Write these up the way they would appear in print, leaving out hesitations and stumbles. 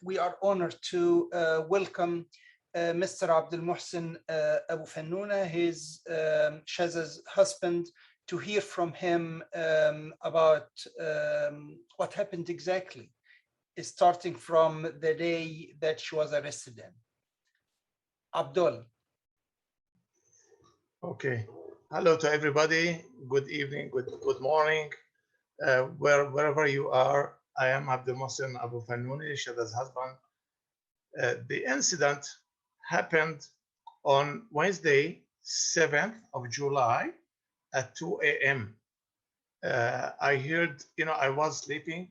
we are honored to welcome Mr. Abdul Muhsin Abu Fannuna, his Shaza's husband, to hear from him about what happened exactly, starting from the day that she was arrested in. Abdul. Okay. Hello to everybody. Good evening, good morning. Wherever you are, I am Abdul Muhsin Abu Fannouni, Shada's husband. The incident happened on Wednesday, 7th of July at 2 a.m. I heard, I was sleeping.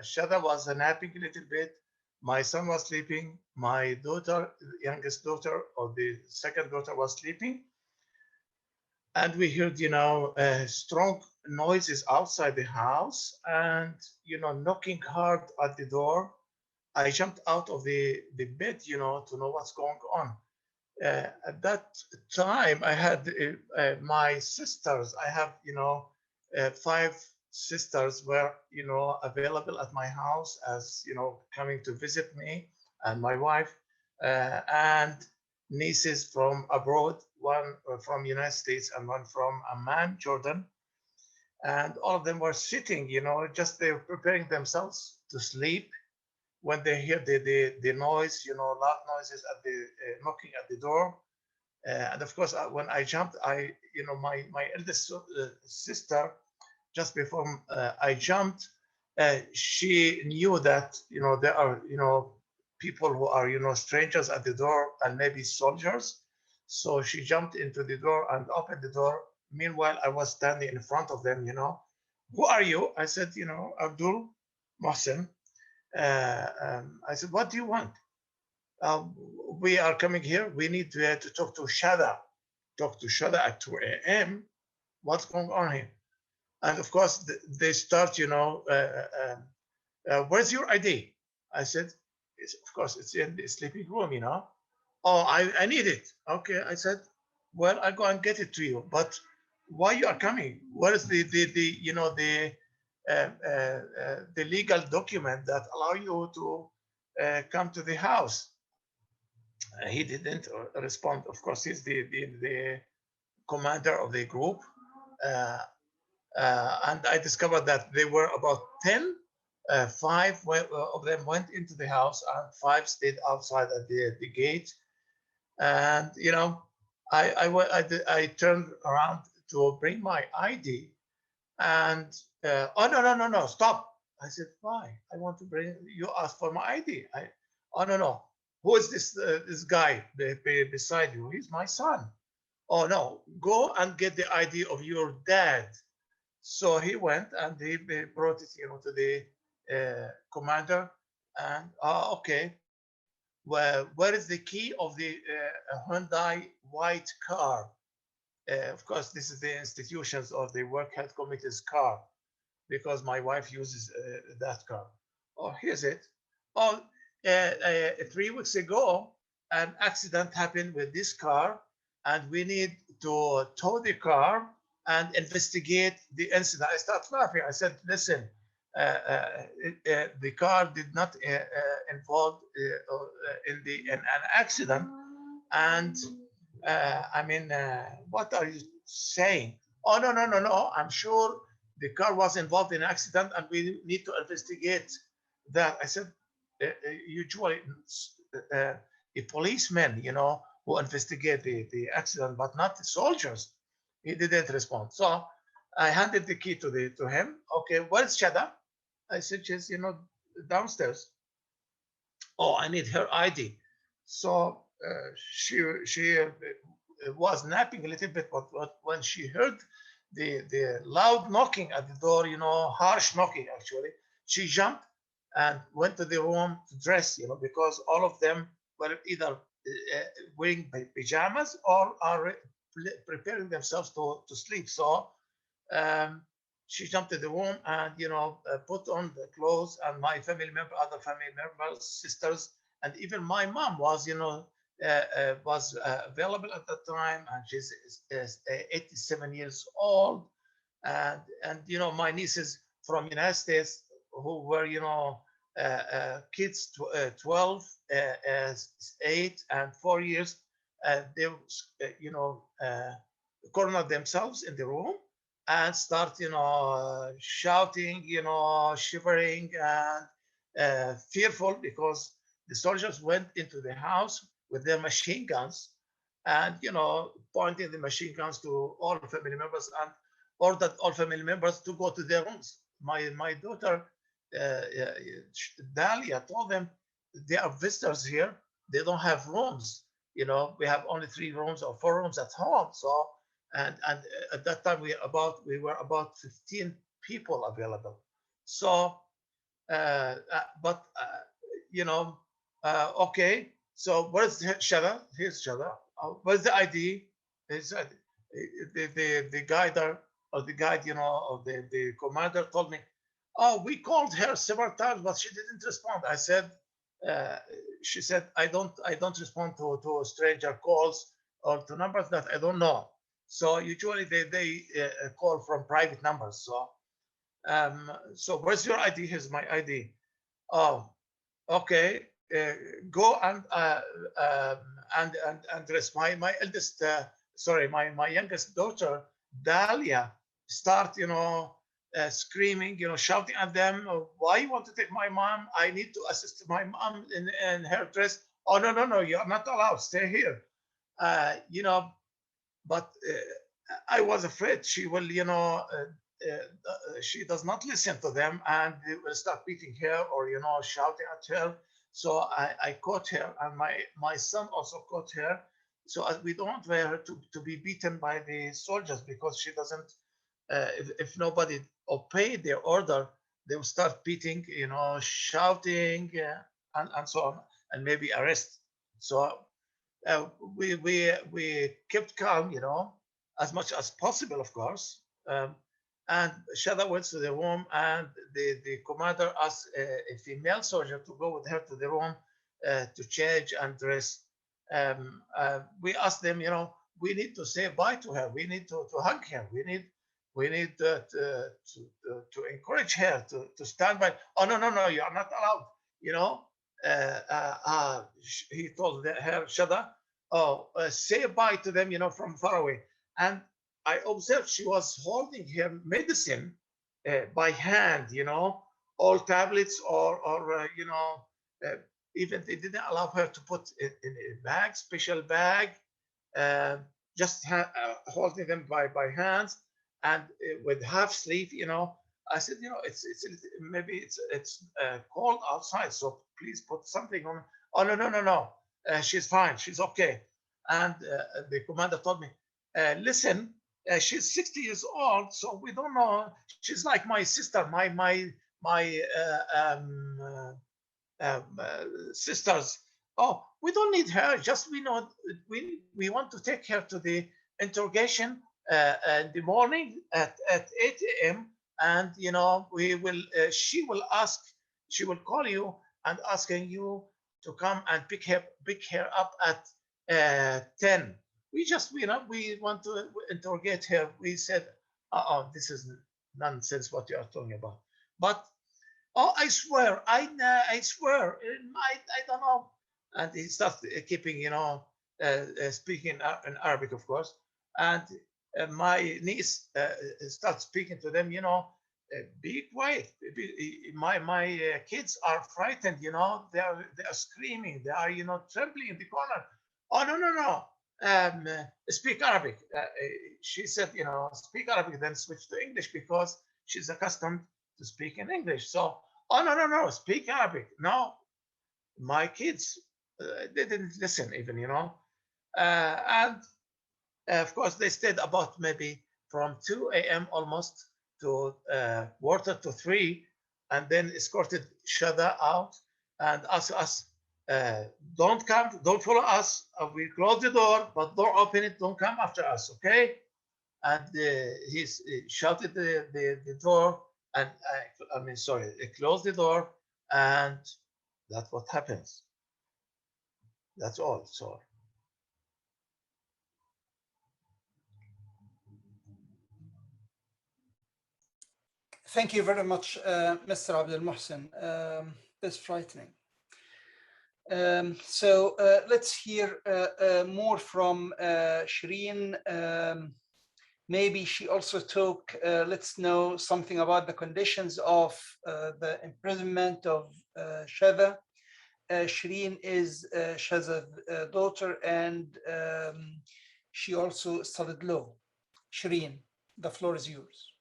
Shada was napping a little bit. My son was sleeping. My daughter, youngest daughter, or the second daughter, was sleeping. And we heard, strong noises outside the house and, knocking hard at the door. I jumped out of the bed, to know what's going on. At that time, I had my sisters. I have, 5 sisters were, available at my house as, coming to visit me and my wife, and nieces from abroad, one from United States and one from Amman, Jordan. And all of them were sitting, just they were preparing themselves to sleep when they hear the noise, loud noises at the knocking at the door. And of course, when I jumped, my eldest sister, just before I jumped, she knew that, there are, people who are, strangers at the door and maybe soldiers. So she jumped into the door and opened the door. Meanwhile, I was standing in front of them, Who are you? I said, Abdul Mohsen. I said, what do you want? We are coming here. We need to talk to Shada. Talk to Shada at 2 a.m. What's going on here? And of course, they start, where's your ID? I said, of course, it's in the sleeping room, Oh, I need it. Okay, I said, well, I'll go and get it to you. But why you are coming? Where is the legal document that allow you to come to the house? He didn't respond. Of course, he's the commander of the group. And I discovered that there were about 10. 5 of them went into the house and 5 stayed outside at the gate. And, I turned around to bring my ID. And, oh, no, stop. I said, why? I want to bring, you asked for my ID. Oh, no. Who is this guy beside you? He's my son. Oh, no, go and get the ID of your dad. So he went and he brought it, to the commander. And, okay, well, where is the key of the Hyundai white car? Of course, this is the institutions of the Work Health Committee's car, because my wife uses that car. Oh, here's it. Oh, 3 weeks ago, an accident happened with this car, and we need to tow the car and investigate the incident. I started laughing. I said, listen, the car did not involve in an accident. And what are you saying? Oh, no. I'm sure the car was involved in an accident and we need to investigate that. I said, usually a policeman, who investigate the accident, but not the soldiers. He didn't respond. So I handed the key to him. Okay, where's Shada? I said, she's, downstairs. Oh, I need her ID. So she was napping a little bit, but when she heard the loud knocking at the door, harsh knocking actually, she jumped and went to the room to dress, because all of them were either wearing pajamas or are preparing themselves to sleep. So she jumped to the room and, put on the clothes, and my family member, other family members, sisters, and even my mom was, was available at that time, and she's 87 years old. And my nieces from United States who were, kids 12, 8, and 4 years. They, corner themselves in the room and start, shouting, shivering and fearful because the soldiers went into the house with their machine guns and, pointing the machine guns to all family members and ordered all family members to go to their rooms. My daughter, Dalia, told them they are visitors here. They don't have rooms. We have only 3 rooms or 4 rooms at home. So, and at that time we were about 15 people available. So, okay. So where's Shada? Here's Shada. Where's the ID? The guide or the guide, of the commander told me, oh, we called her several times, but she didn't respond. I said, she said, I don't respond to stranger calls or to numbers that I don't know. So usually they call from private numbers. So where's your ID? Here's my ID. Oh, okay. Go and dress. My eldest, sorry, my youngest daughter, Dalia, start, screaming, shouting at them. Why you want to take my mom? I need to assist my mom in her dress. Oh, no, you're not allowed. Stay here. But I was afraid she will, she does not listen to them and they will start beating her or, shouting at her. So I caught her and my son also caught her. So we don't want her to be beaten by the soldiers because she doesn't, if nobody obeyed their order, they will start beating, shouting and so on, and maybe arrest. So we kept calm, as much as possible, of course. And Shada went to the room, and the commander asked a female soldier to go with her to the room to change and dress. We asked them, we need to say bye to her. We need to hug her. We need to encourage her to stand by. Oh, no, you are not allowed, he told her, Shada, say bye to them, from far away. And I observed she was holding her medicine by hand, all tablets or even they didn't allow her to put it in a bag, special bag, just holding them by hands and with half sleeve, I said, it's maybe it's cold outside, so please put something on. Oh, no. She's fine. She's okay. And the commander told me, listen, she's 60 years old, so we don't know. She's like my sister, my sisters. Oh, we don't need her. Just we want to take her to the interrogation in the morning at 8 a.m. And we will. She will call you and asking you to come and pick her up at 10. We want to interrogate her. We said, this is nonsense what you are talking about. But I swear, I swear, I don't know. And he starts keeping, speaking in Arabic, of course. And my niece starts speaking to them, be quiet. My kids are frightened, they are screaming, they are, trembling in the corner. Oh, no. Speak Arabic. She said, speak Arabic, then switch to English because she's accustomed to speak in English. So, oh, no, speak Arabic. No, my kids, they didn't listen even, and of course, they stayed about maybe from 2 a.m. almost to 2:45, and then escorted Shada out and asked us, don't come, don't follow us. We close the door, but don't open it, don't come after us, okay? And he shouted the door, and closed the door, and that's what happens. That's all. So. Thank you very much, Mr. Abdul Muhsin. It's frightening. So let's hear more from Shireen. Maybe she also took, let's know something about the conditions of the imprisonment of Shada. Shireen is Shada's daughter, and she also studied law. Shireen, the floor is yours.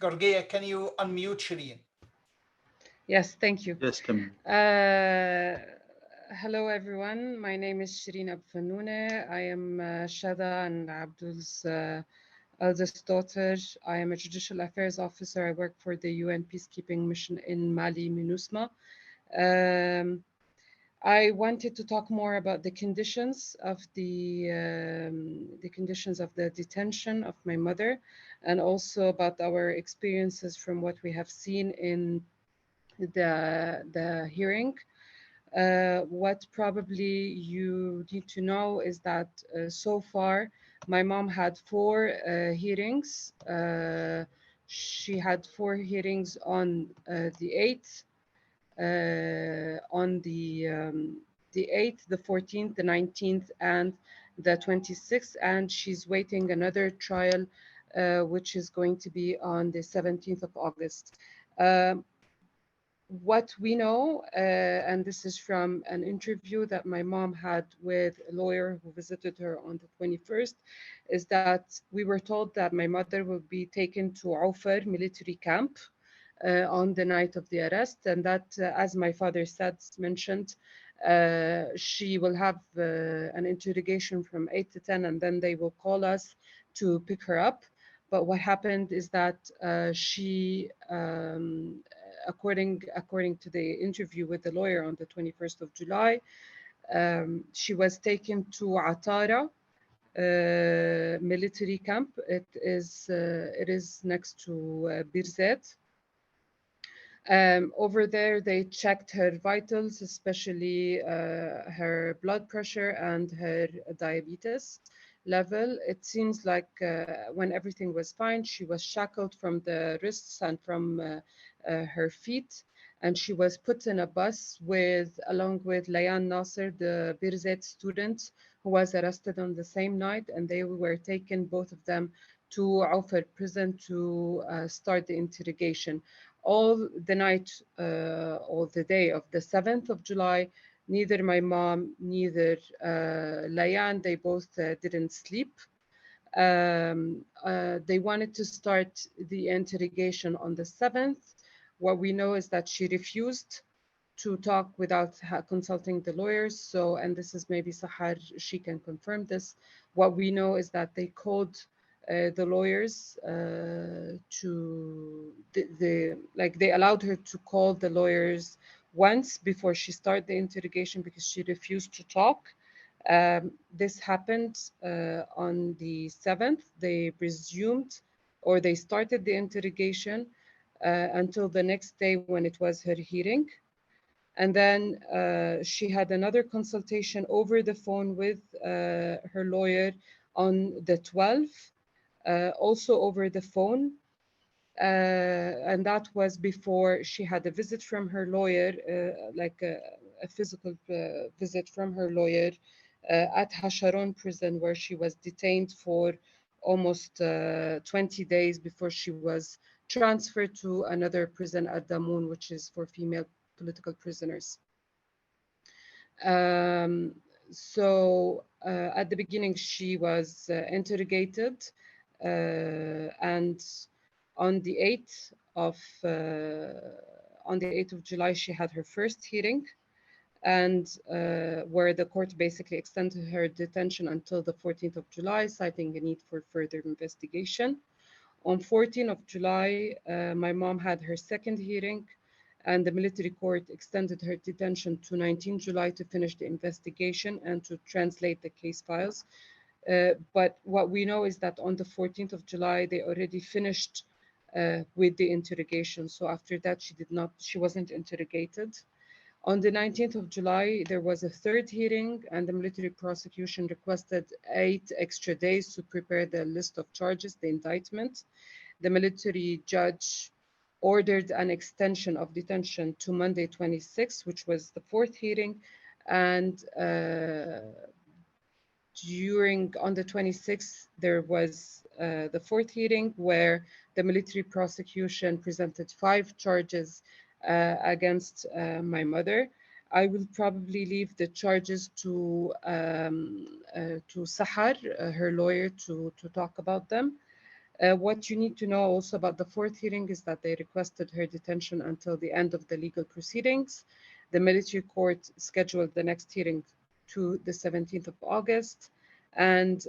Gorgia, can you unmute Shireen? Yes, thank you. Yes, Camille. Hello, everyone. My name is Shireen Abfanoune. I am Shada and Abdul's eldest daughter. I am a judicial affairs officer. I work for the UN peacekeeping mission in Mali, MINUSMA. I wanted to talk more about the conditions of the conditions of the detention of my mother, and also about our experiences from what we have seen in the hearing. What probably you need to know is that so far my mom had 4 hearings. She had 4 hearings on the 8th, on the 8th, the 14th, the 19th, and the 26th, and she's waiting another trial, which is going to be on the 17th of August. What we know, and this is from an interview that my mom had with a lawyer who visited her on the 21st, is that we were told that my mother will be taken to Aufar military camp on the night of the arrest, and that, as my father mentioned, she will have an interrogation from 8 to 10, and then they will call us to pick her up. But what happened is that she, according to the interview with the lawyer on the 21st of July, she was taken to Atara military camp. It is next to Birzeit. Over there, they checked her vitals, especially her blood pressure and her diabetes level. It seems like when everything was fine, she was shackled from the wrists and from her feet, and she was put in a bus along with Layan Nasser, the Birzeit student who was arrested on the same night, and they were taken, both of them, to Aufar prison to start the interrogation. All the night, all the day of the 7th of July, neither my mom, neither Layan, they both didn't sleep. They wanted to start the interrogation on the 7th. What we know is that she refused to talk without consulting the lawyers. So, and this is maybe Sahar, she can confirm this. What we know is that they called the lawyers to they allowed her to call the lawyers once before she started the interrogation because she refused to talk. This happened on the 7th. They resumed, or they started the interrogation until the next day when it was her hearing. And then she had another consultation over the phone with her lawyer on the 12th, also over the phone. And that was before she had a visit from her lawyer, like a physical visit from her lawyer at Hasharon prison, where she was detained for almost 20 days before she was transferred to another prison at Damoun, which is for female political prisoners. So at the beginning, she was interrogated, and on the 8th of July, she had her first hearing, and where the court basically extended her detention until the 14th of July, citing a need for further investigation. On 14th of July, my mom had her second hearing, and the military court extended her detention to 19 July to finish the investigation and to translate the case files. But what we know is that on the 14th of July, they already finished with the interrogation. So after that, she wasn't interrogated. On the 19th of July, there was a third hearing, and the military prosecution requested 8 extra days to prepare the list of charges, the indictment. The military judge ordered an extension of detention to Monday 26, which was the fourth hearing, and on the 26th, there was the fourth hearing where the military prosecution presented 5 charges against my mother. I will probably leave the charges to Sahar, her lawyer, to talk about them. What you need to know also about the fourth hearing is that they requested her detention until the end of the legal proceedings. The military court scheduled the next hearing to the 17th of August. And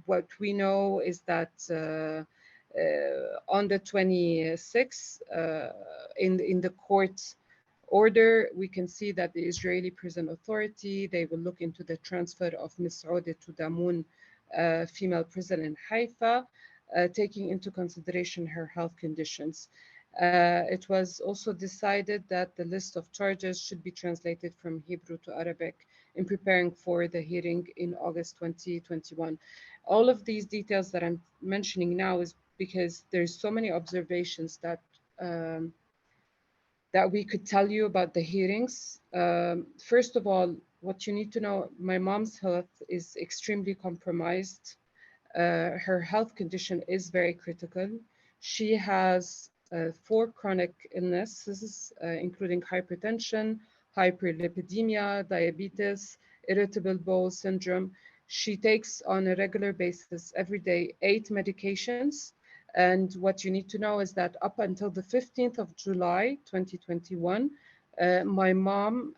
what we know is that on the 26th, in the court order, we can see that the Israeli Prison Authority, they will look into the transfer of Ms. Odeh to Damoun female prison in Haifa, taking into consideration her health conditions. It was also decided that the list of charges should be translated from Hebrew to Arabic in preparing for the hearing in August 2021. All of these details that I'm mentioning now is because there's so many observations that that we could tell you about the hearings. First of all, what you need to know, my mom's health is extremely compromised. Her health condition is very critical. She has 4 chronic illnesses, including hypertension, hyperlipidemia, diabetes, irritable bowel syndrome. She takes on a regular basis every day 8 medications. And what you need to know is that up until the 15th of July, 2021, my mom,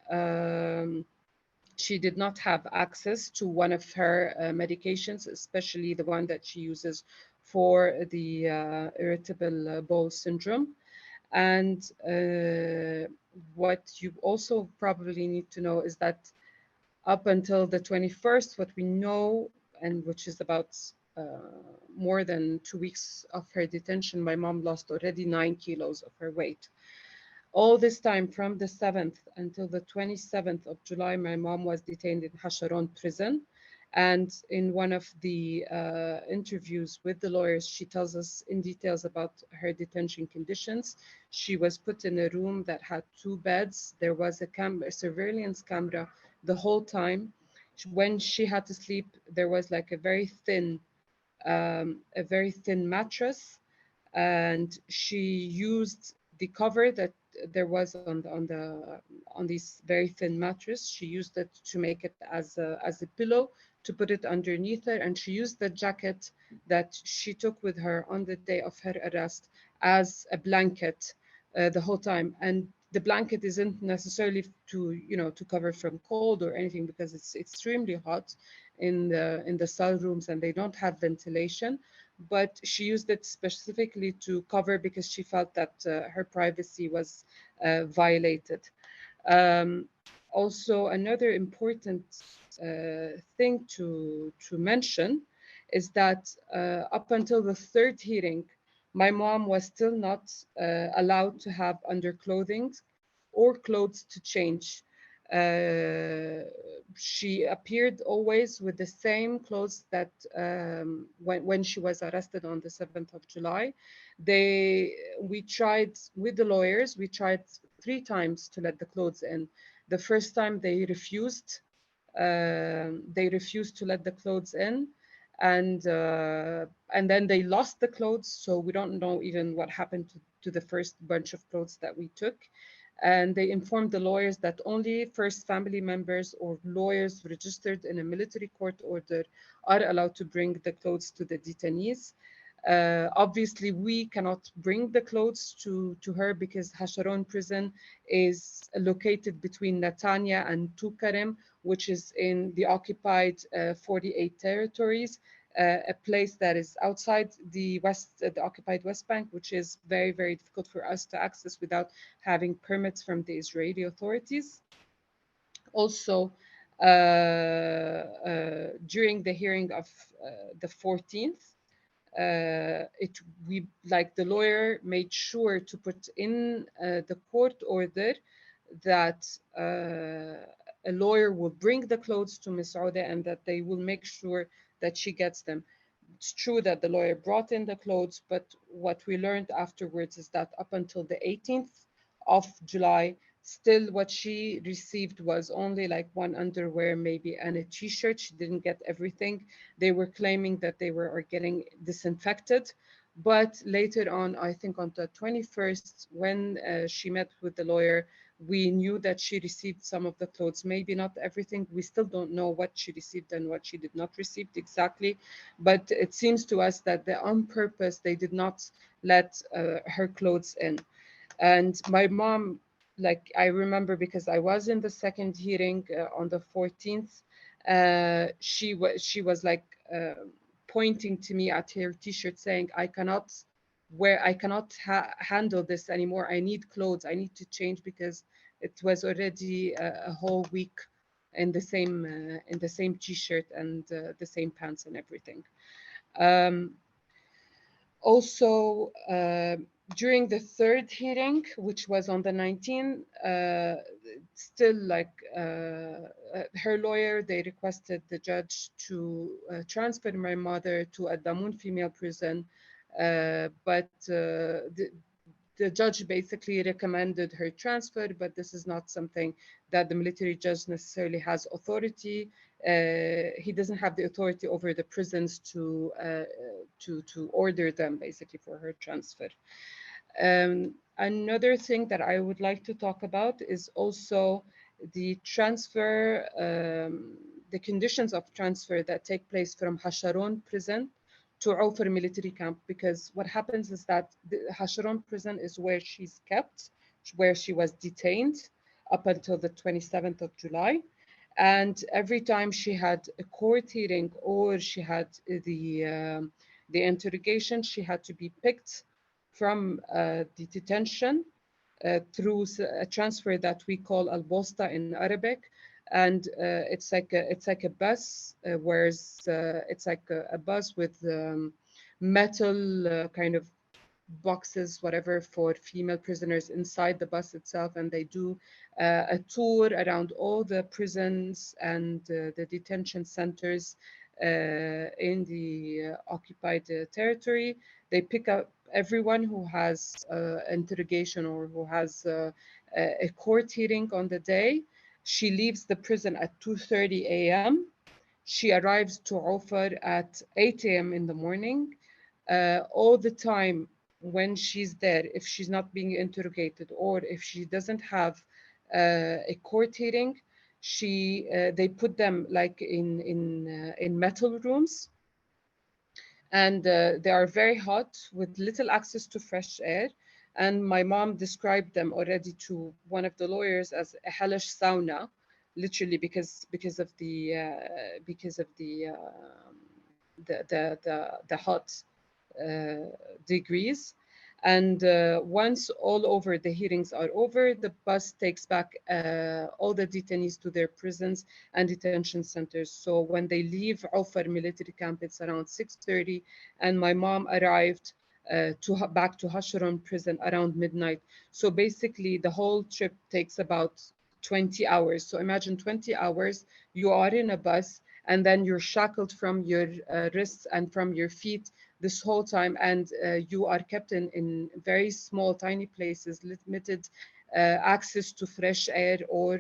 she did not have access to one of her medications, especially the one that she uses for the irritable bowel syndrome. And what you also probably need to know is that up until the 21st, what we know, and which is about more than 2 weeks of her detention, my mom lost already 9 kilos of her weight. All this time, from the 7th until the 27th of July, my mom was detained in Hasharon prison. And in one of the interviews with the lawyers, she tells us in details about her detention conditions. She was put in a room that had 2 beds. There was a surveillance camera the whole time. When she had to sleep, there was like a very thin mattress, and she used the cover that there was on this very thin mattress. She used it to make it as a pillow, to put it underneath her, and she used the jacket that she took with her on the day of her arrest as a blanket the whole time. And the blanket isn't necessarily to cover from cold or anything, because it's extremely hot in the cell rooms and they don't have ventilation. But she used it specifically to cover because she felt that her privacy was violated. Also, another important thing to mention is that up until the 3rd hearing, my mom was still not allowed to have underclothing or clothes to change. She appeared always with the same clothes that when she was arrested on the 7th of July. We tried with the lawyers, we tried 3 times to let the clothes in. The first time they refused to let the clothes in, and then they lost the clothes, so we don't know even what happened to the first bunch of clothes that we took. And they informed the lawyers that only first family members or lawyers registered in a military court order are allowed to bring the clothes to the detainees. Obviously, we cannot bring the clothes to her because Hasharon prison is located between Netanya and Tukarim, which is in the occupied 48 territories. A place that is outside the occupied West Bank, which is very, very difficult for us to access without having permits from the Israeli authorities. Also, during the hearing of the 14th, the lawyer made sure to put in the court order that a lawyer will bring the clothes to Miss Aude and that they will make sure that she gets them. It's true that the lawyer brought in the clothes, but what we learned afterwards is that up until the 18th of July, still what she received was only like one underwear, maybe, and a t-shirt. She didn't get everything. They were claiming that they were are getting disinfected. But later on, I think on the 21st, when she met with the lawyer, we knew that she received some of the clothes, maybe not everything. We still don't know what she received and what she did not receive exactly. But it seems to us that they, on purpose, they did not let her clothes in. And my mom, like I remember because I was in the second hearing on the 14th, she was like pointing to me at her t-shirt saying, I cannot handle this anymore. I need clothes. I need to change because it was already a whole week in the same t-shirt and the same pants and everything. Um, Also, during the third hearing, which was on the 19th, still like her lawyer, they requested the judge to transfer my mother to a Damun female prison, but the judge basically recommended her transfer, but this is not something that the military judge necessarily has authority. He doesn't have the authority over the prisons to order them basically for her transfer. Another thing that I would like to talk about is also the transfer, the conditions of transfer that take place from Hasharon prison to Aufar military camp, because what happens is that the Hasharon prison is where she's kept, where she was detained up until the 27th of July. And every time she had a court hearing or she had the interrogation, she had to be picked from the detention through a transfer that we call al-bosta in Arabic, and it's like a bus, whereas it's like a bus with metal kind of boxes, whatever, for female prisoners inside the bus itself, and they do a tour around all the prisons and the detention centers in the occupied territory. They pick up everyone who has interrogation or who has a court hearing on the day. She leaves the prison at 2:30 a.m. She arrives to Ofar at 8 a.m. in the morning. All the time when she's there, if she's not being interrogated or if she doesn't have a court hearing, they put them like in metal rooms, and they are very hot with little access to fresh air. And my mom described them already to one of the lawyers as a hellish sauna, literally because of the hot degrees. And once all over the hearings are over, the bus takes back all the detainees to their prisons and detention centers. So when they leave Aufar military camp, it's around 6:30, and my mom arrived back to Hasharon prison around midnight. So basically, the whole trip takes about 20 hours. So imagine 20 hours, you are in a bus, and then you're shackled from your wrists and from your feet this whole time, and you are kept in very small, tiny places, limited access to fresh air or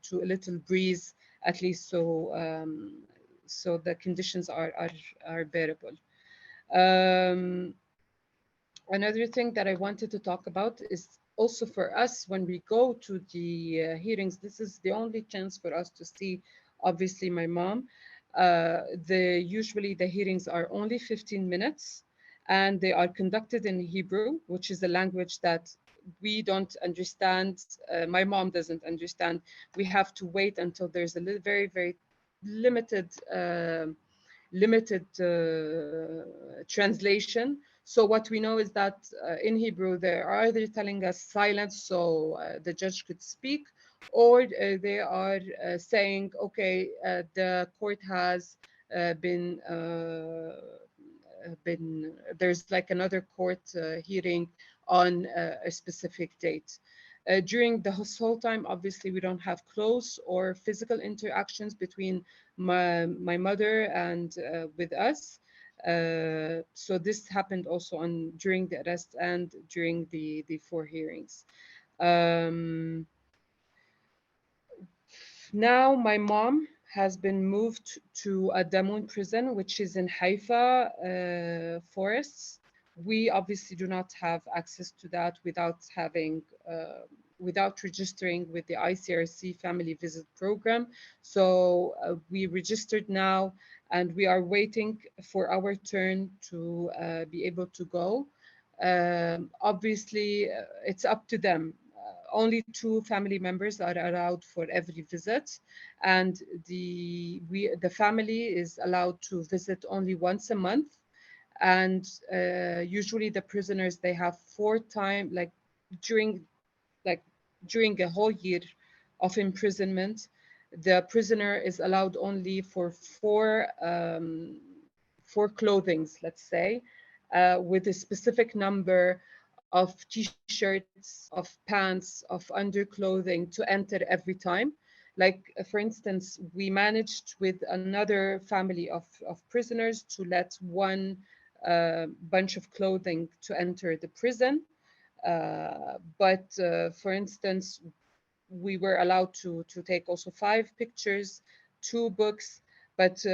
to a little breeze, at least, so the conditions are bearable. Um, Another thing that I wanted to talk about is also for us when we go to the hearings. This is the only chance for us to see, obviously, my mom. Usually the hearings are only 15 minutes, and they are conducted in Hebrew, which is a language that we don't understand. My mom doesn't understand. We have to wait until there's a very, very limited translation. So what we know is that in Hebrew, they are either telling us silence so the judge could speak, or they are saying, okay, the court has been, there's like another court hearing on a specific date. During the whole time, obviously, we don't have close or physical interactions between my mother and with us. So this happened also during the arrest and during the 4 hearings. Now my mom has been moved to a Damoun prison, which is in Haifa forests. We obviously do not have access to that without registering with the ICRC family visit program. So we registered now, and we are waiting for our turn to be able to go. Obviously, it's up to them. Only 2 family members are allowed for every visit, and the family is allowed to visit only once a month. And usually the prisoners, they have 4 times, like during a whole year of imprisonment, the prisoner is allowed only for 4 clothings, let's say, with a specific number of t-shirts, of pants, of underclothing to enter every time. Like, for instance, we managed with another family of prisoners to let one bunch of clothing to enter the prison. But for instance, we were allowed to take also 5 pictures, 2 books, but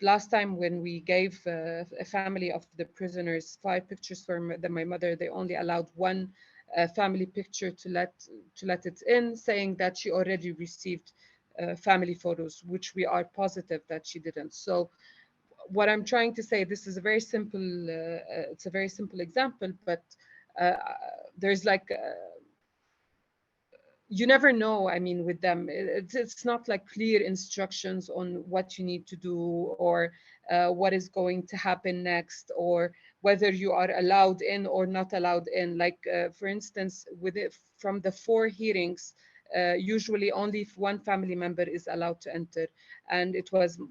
last time when we gave a family of the prisoners 5 pictures for my mother, they only allowed 1 family picture to let it in, saying that she already received family photos, which we are positive that she didn't. So what I'm trying to say, this is a very simple, it's a very simple example, but there's like, you never know. I mean, with them, it's not like clear instructions on what you need to do, or what is going to happen next, or whether you are allowed in or not allowed in. Like, for instance, from the 4 hearings, usually only if 1 family member is allowed to enter. And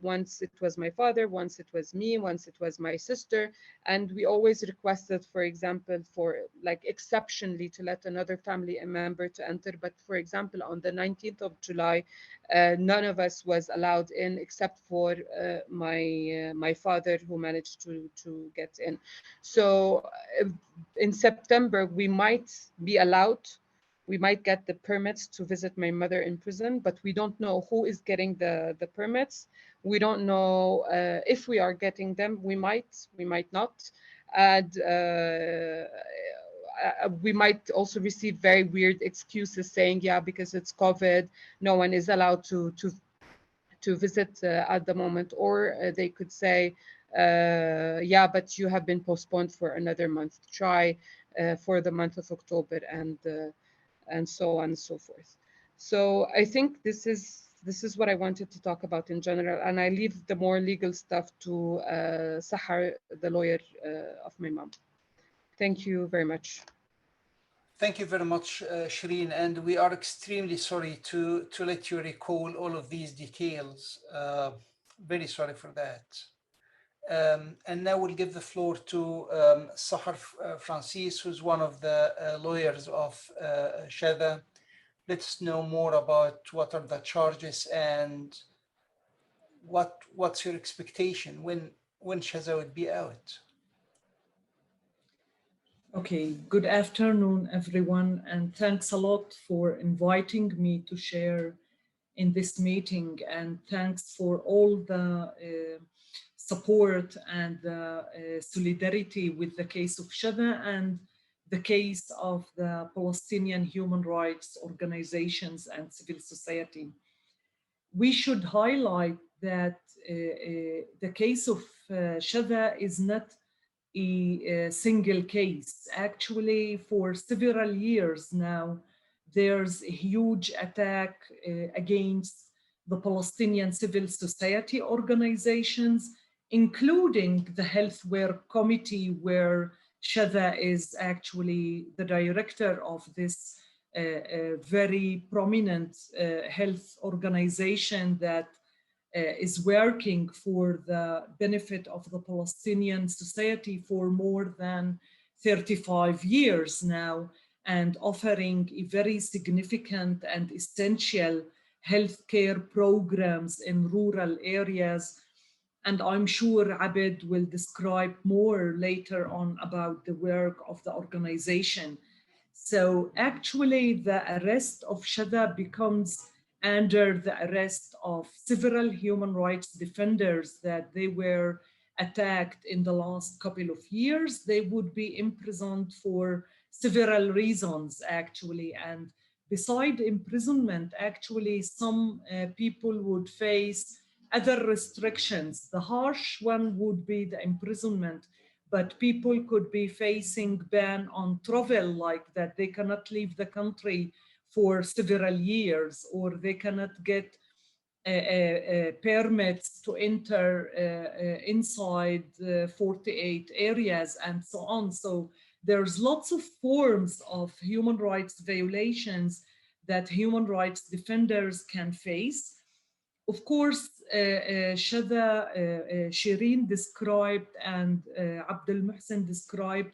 once it was my father, once it was me, once it was my sister. And we always requested, for example, for like exceptionally to let another family member to enter. But for example, on the 19th of July, none of us was allowed in except for my father, who managed to get in. So in September, we might be allowed. We might get the permits to visit my mother in prison, but we don't know who is getting the permits. We don't know if we are getting them. We might not. And we might also receive very weird excuses saying, yeah, because it's COVID, no one is allowed to visit at the moment. Or they could say, yeah, but you have been postponed for another month. Try for the month of October, and so on and so forth. So I think this is what I wanted to talk about in general, and I leave the more legal stuff to Sahar, the lawyer of my mom. Thank you very much. Thank you very much, Shireen, and we are extremely sorry to let you recall all of these details. Very sorry for that. And now we'll give the floor to Sahar Francis, who's one of the lawyers of Shada. Let us know more about what are the charges and what's your expectation when Shada would be out. Okay, good afternoon, everyone, and thanks a lot for inviting me to share in this meeting, and thanks for all the support and solidarity with the case of Shada and the case of the Palestinian human rights organizations and civil society. We should highlight that the case of Shada is not a single case. Actually, for several years now, there's a huge attack against the Palestinian civil society organizations, including the Healthcare Committee, where Shada is actually the director of this very prominent health organization that is working for the benefit of the Palestinian society for more than 35 years now. and offering a very significant and essential healthcare programs in rural areas. And I'm sure Abed will describe more later on about the work of the organization. So actually the arrest of Shada becomes under the arrest of several human rights defenders that they were attacked in the last couple of years. They would be imprisoned for several reasons actually. And beside imprisonment, actually some people would face other restrictions. The harsh one would be the imprisonment, but people could be facing ban on travel, like that they cannot leave the country for several years, or they cannot get permits to enter inside 48 areas and so on. So there's lots of forms of human rights violations that human rights defenders can face. Of course, Shada, Shireen described and Abdul Muhsin described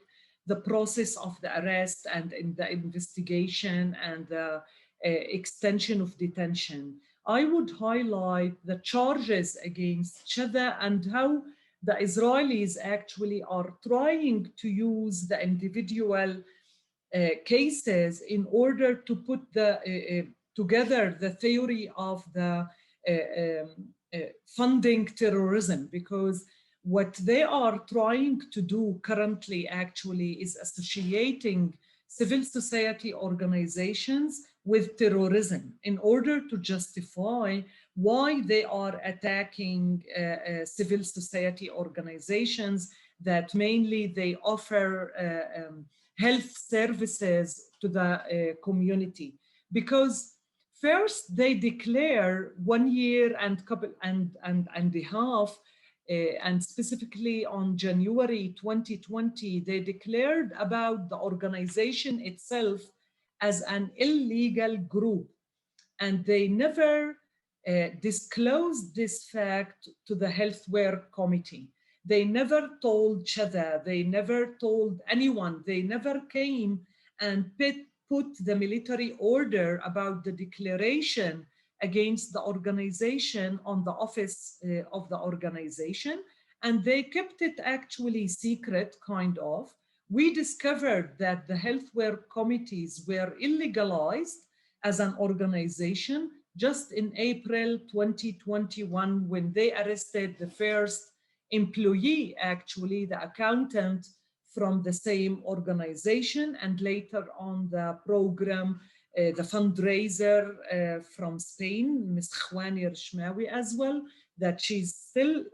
the process of the arrest and in the investigation and the extension of detention. I would highlight the charges against Shada and how the Israelis actually are trying to use the individual cases in order to put together the theory of the funding terrorism, because what they are trying to do currently actually is associating civil society organizations with terrorism in order to justify why they are attacking civil society organizations that mainly they offer health services to the community. Because first, they declare 1 year and a half, and specifically on January 2020, they declared about the organization itself as an illegal group. And they never disclosed this fact to the Healthcare Committee. They never told Shada, they never told anyone, they never came and put the military order about the declaration against the organization on the office of the organization, and they kept it actually secret, kind of. We discovered that the healthcare committees were illegalized as an organization just in April 2021 when they arrested the first employee, actually the accountant from the same organization, and later on the program, the fundraiser from Spain, Ms. Khwani Rishmawi as well, that she's still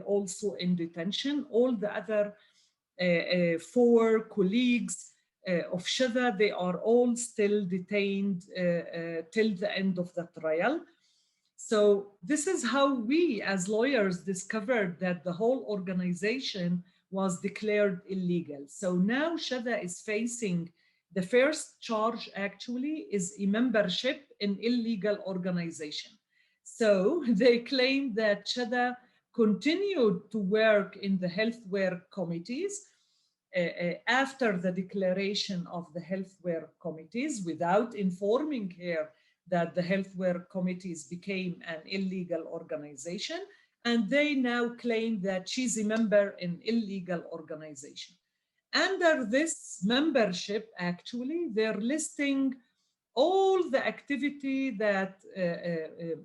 also in detention. All the other 4 colleagues of Shada, they are all still detained till the end of the trial. So this is how we as lawyers discovered that the whole organization was declared illegal. So now Shada is facing the first charge actually is a membership in illegal organization. So they claim that Shada continued to work in the healthcare committees after the declaration of the healthcare committees without informing her that the healthcare committees became an illegal organization. And they now claim that she's a member in illegal organization. Under this membership, actually, they're listing all the activity that,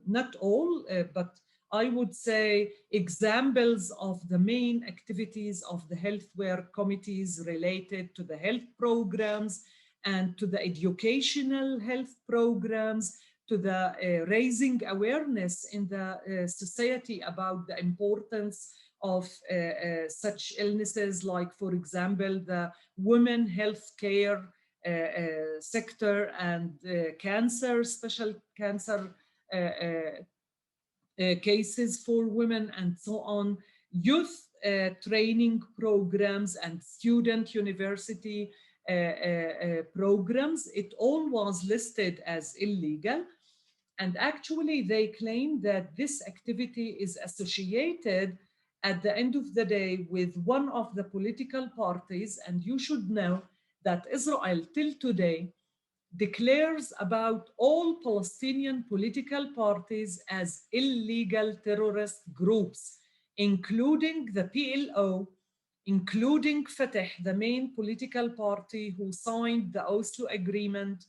not all, but I would say examples of the main activities of the healthcare committees related to the health programs and to the educational health programs, to the raising awareness in the society about the importance of such illnesses, like, for example, the women health care sector and cancer, special cancer cases for women and so on, youth training programs and student university programs. It all was listed as illegal. And actually they claim that this activity is associated at the end of the day with one of the political parties. And you should know that Israel till today declares about all Palestinian political parties as illegal terrorist groups, including the PLO, including Fatah, the main political party who signed the Oslo Agreement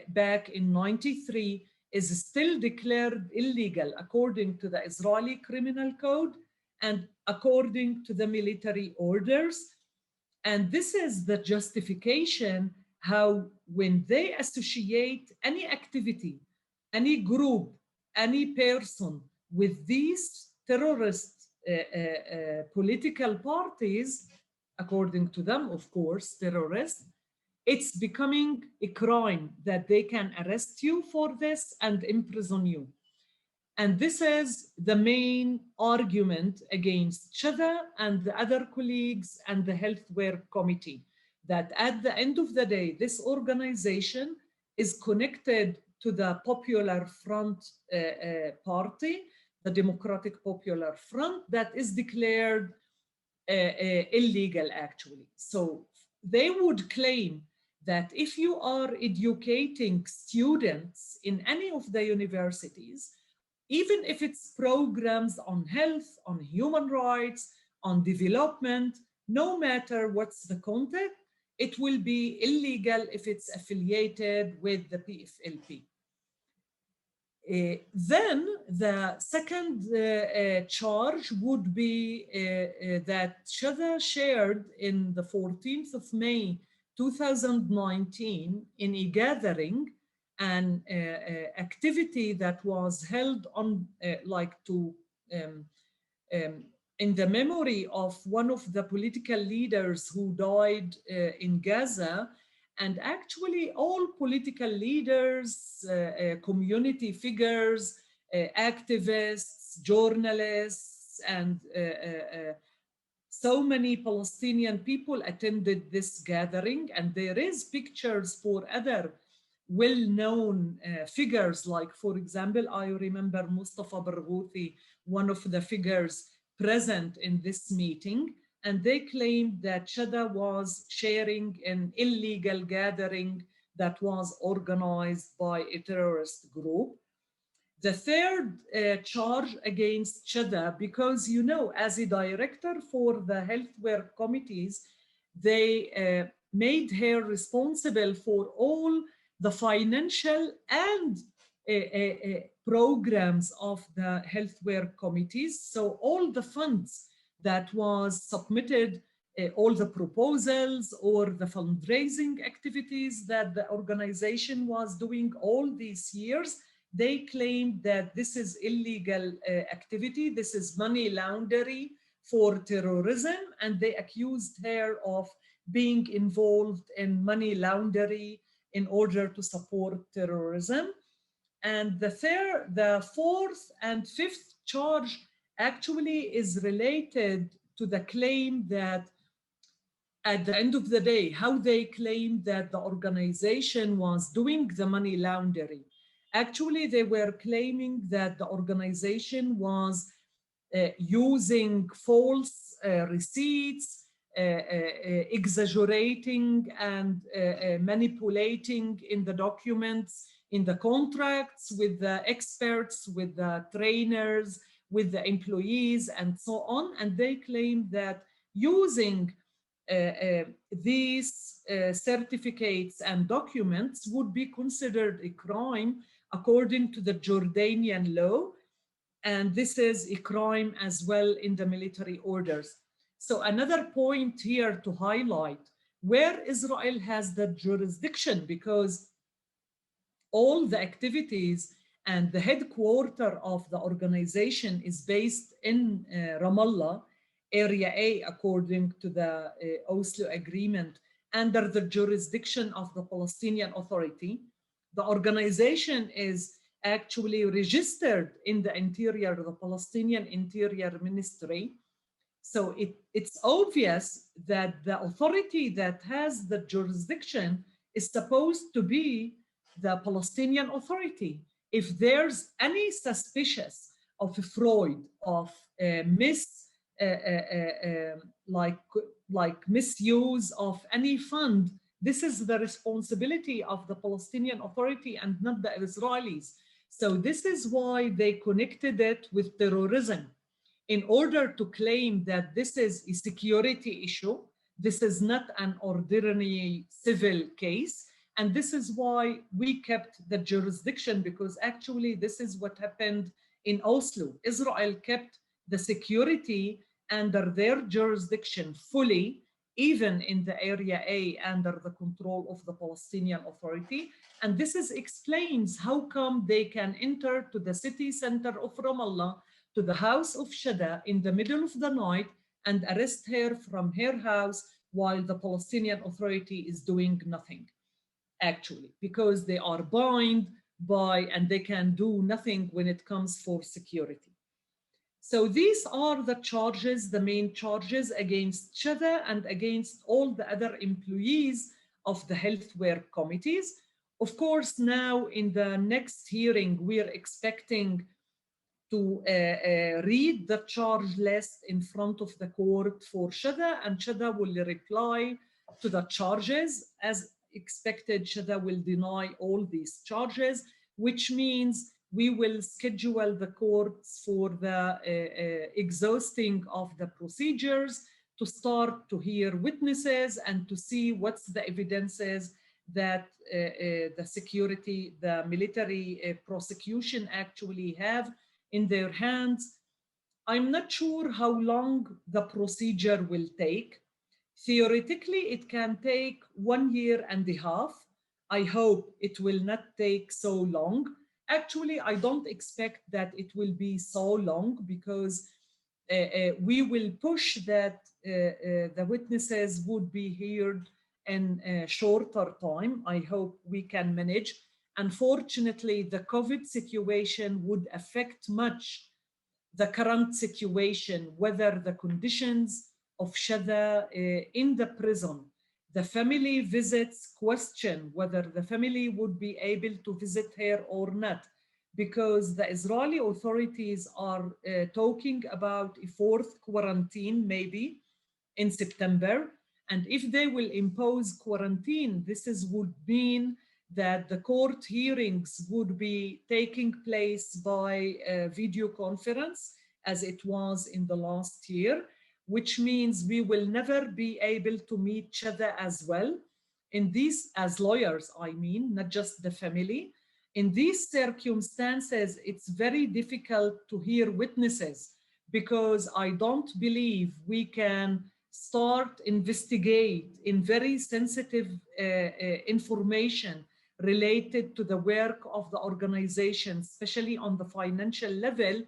back in '93, is still declared illegal according to the Israeli Criminal Code and according to the military orders. And this is the justification how when they associate any activity, any group, any person with these terrorist political parties, according to them, of course, terrorists, it's becoming a crime that they can arrest you for this and imprison you. And this is the main argument against Shada and the other colleagues and the Healthcare Committee, that at the end of the day, this organization is connected to the Popular Front party, the Democratic Popular Front, that is declared illegal actually. So they would claim that if you are educating students in any of the universities, even if it's programs on health, on human rights, on development, no matter what's the content, it will be illegal if it's affiliated with the PFLP. Then the second charge would be that Shada shared in the 14th of May 2019 in a gathering an activity that was held on in the memory of one of the political leaders who died in Gaza. And actually all political leaders, community figures, activists, journalists, and so many Palestinian people attended this gathering. And there is pictures for other well-known figures, like, for example, I remember Mustafa Barghouthi, one of the figures present in this meeting, and they claimed that Shada was sharing an illegal gathering that was organized by a terrorist group. The third charge against Shada, because, you know, as a director for the healthcare committees, they made her responsible for all the financial and programs of the healthcare committees. So all the funds that was submitted, all the proposals or the fundraising activities that the organization was doing all these years, they claimed that this is illegal activity, this is money laundering for terrorism, and they accused her of being involved in money laundering in order to support terrorism. And the fourth and fifth charge actually is related to the claim that at the end of the day, how they claimed that the organization was doing the money laundering. Actually, they were claiming that the organization was using false receipts, exaggerating and manipulating in the documents, in the contracts with the experts, with the trainers, with the employees, and so on. And they claim that using these certificates and documents would be considered a crime according to the Jordanian law. And this is a crime as well in the military orders. So another point here to highlight where Israel has the jurisdiction, because all the activities and the headquarters of the organization is based in Ramallah, Area A, according to the Oslo Agreement, under the jurisdiction of the Palestinian Authority. The organization is actually registered in the interior, the Palestinian Interior Ministry. So it's obvious that the authority that has the jurisdiction is supposed to be the Palestinian Authority. If there's any suspicious of fraud, of like misuse of any fund This is the responsibility of the Palestinian Authority and not the Israelis. So this is why they connected it with terrorism in order to claim that this is a security issue. This is not an ordinary civil case. And this is why we kept the jurisdiction, because actually this is what happened in Oslo. Israel kept the security under their jurisdiction fully, even in the Area A under the control of the Palestinian Authority. And this explains how come they can enter to the city center of Ramallah, to the house of Shada in the middle of the night and arrest her from her house while the Palestinian Authority is doing nothing, actually, because they are bound by and they can do nothing when it comes for security. So these are the charges, the main charges against Shada and against all the other employees of the healthcare committees. Of course, now in the next hearing, we are expecting to read the charge list in front of the court for Shada, and Shada will reply to the charges. As expected, Shada will deny all these charges, which means we will schedule the courts for the exhausting of the procedures to start to hear witnesses and to see what's the evidences that the security, the military prosecution actually have in their hands. I'm not sure how long the procedure will take. Theoretically, it can take 1.5 years. I hope it will not take so long. Actually, I don't expect that it will be so long, because we will push that the witnesses would be heard in a shorter time. I hope we can manage. Unfortunately, the COVID situation would affect much the current situation, whether the conditions of Shada in the prison, the family visits question whether the family would be able to visit her or not, because the Israeli authorities are talking about a 4th quarantine maybe in September. And if they will impose quarantine, would mean that the court hearings would be taking place by video conference, as it was in the last year, which means we will never be able to meet each other as well. In these, as lawyers, I mean, not just the family. In these circumstances, it's very difficult to hear witnesses, because I don't believe we can start investigate in very sensitive information related to the work of the organization, especially on the financial level,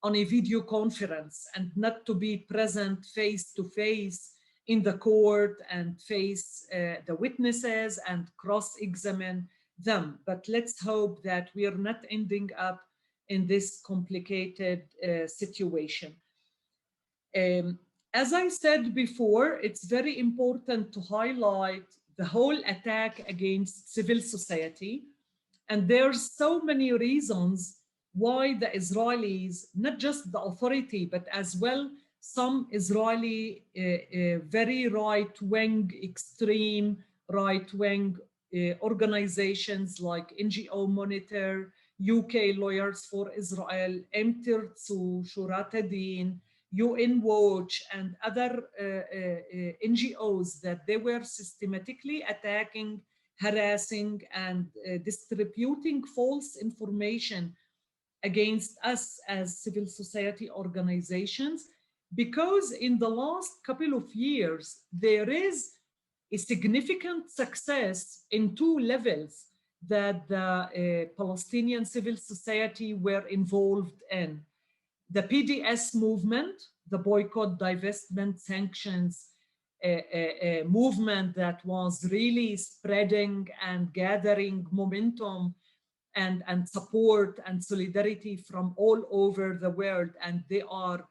on a video conference, and not to be present face to face in the court and face the witnesses and cross-examine them. But let's hope that we are not ending up in this complicated situation. As I said before, it's very important to highlight the whole attack against civil society. And there's so many reasons why the Israelis, not just the authority, but as well some Israeli very right-wing, extreme right-wing organizations like NGO Monitor, UK Lawyers for Israel, Tirtzu, Shurat Adin, UN Watch, and other NGOs, that they were systematically attacking, harassing, and distributing false information against us as civil society organizations, because in the last couple of years, there is a significant success in 2 levels that the Palestinian civil society were involved in. The PDS movement, the boycott, divestment, sanctions movement that was really spreading and gathering momentum and support and solidarity from all over the world. And they are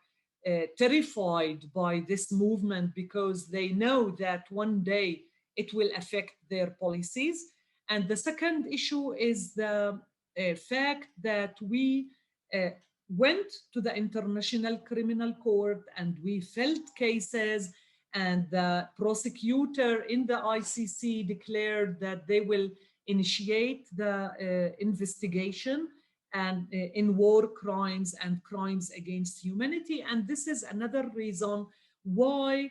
terrified by this movement, because they know that one day it will affect their policies. And the second issue is the fact that we went to the International Criminal Court and we felt cases and the prosecutor in the ICC declared that they will initiate the investigation and in war crimes and crimes against humanity. And this is another reason why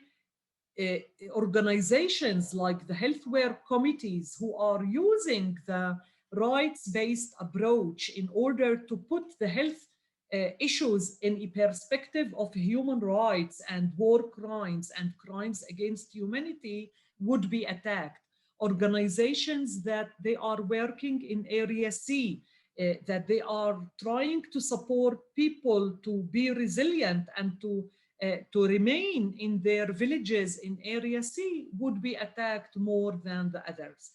organizations like the healthcare committees, who are using the rights-based approach in order to put the health issues in a perspective of human rights and war crimes and crimes against humanity, would be attacked. Organizations that they are working in Area C, that they are trying to support people to be resilient and to remain in their villages in Area C, would be attacked more than the others.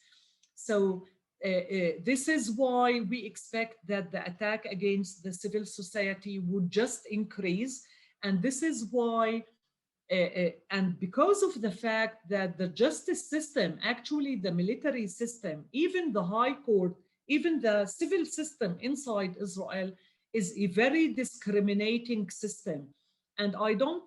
So this is why we expect that the attack against the civil society would just increase. And this is why, and because of the fact that the justice system, actually the military system, even the high court, even the civil system inside Israel is a very discriminating system. And I don't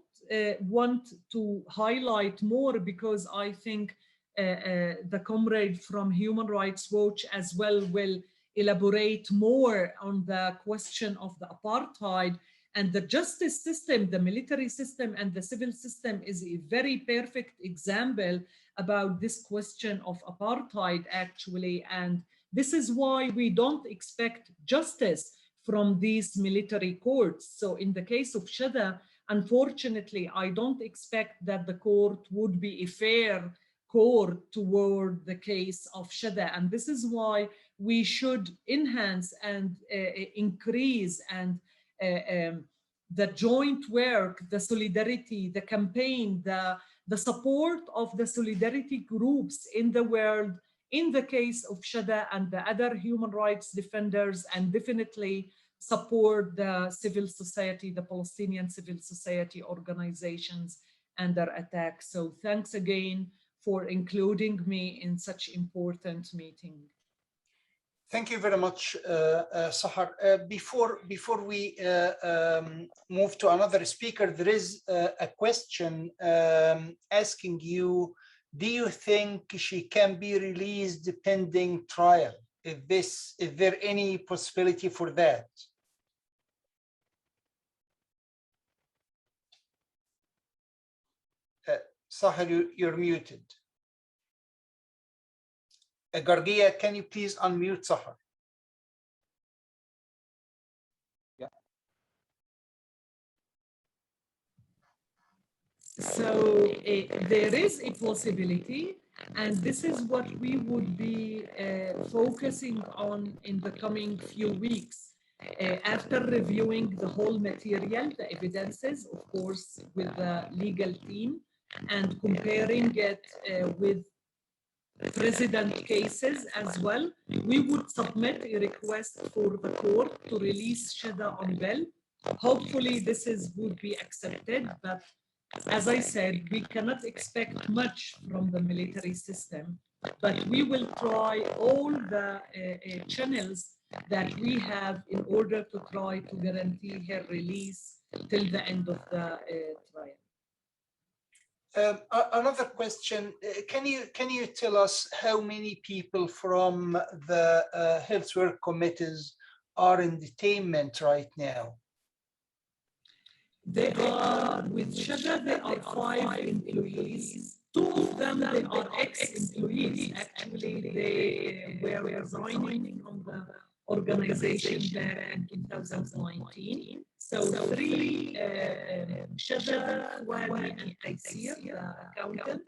want to highlight more because I think the comrade from Human Rights Watch as well will elaborate more on the question of the apartheid. And the justice system, the military system, and the civil system is a very perfect example about this question of apartheid, actually. And this is why we don't expect justice from these military courts. So in the case of Shada, unfortunately, I don't expect that the court would be a fair court toward the case of Shada. And this is why we should enhance and increase and the joint work, the solidarity, the campaign, the support of the solidarity groups in the world in the case of Shada and the other human rights defenders, and definitely support the civil society, the Palestinian civil society organizations under attack. So thanks again for including me in such important meeting. Thank you very much, Sahar. Before we move to another speaker, there is a question asking you, do you think she can be released pending trial? Is there any possibility for that? Sahar, you're muted. Gargia, can you please unmute Sahar? Yeah. So there is a possibility, and this is what we would be focusing on in the coming few weeks. After reviewing the whole material, the evidences, of course, with the legal team, and comparing it with precedent cases as well, we would submit a request for the court to release Shada on bail. Hopefully this would be accepted, but as I said, we cannot expect much from the military system, but we will try all the channels that we have in order to try to guarantee her release till the end of the trial. Another question, can you tell us how many people from the health work committees are in detainment right now? They are, with Shada, there are 5 employees. 2 of them, they are ex-employees. Actually, they were resigning from the organization back in 2019. So 3, Shada, Wani, and Taysir, the accountant,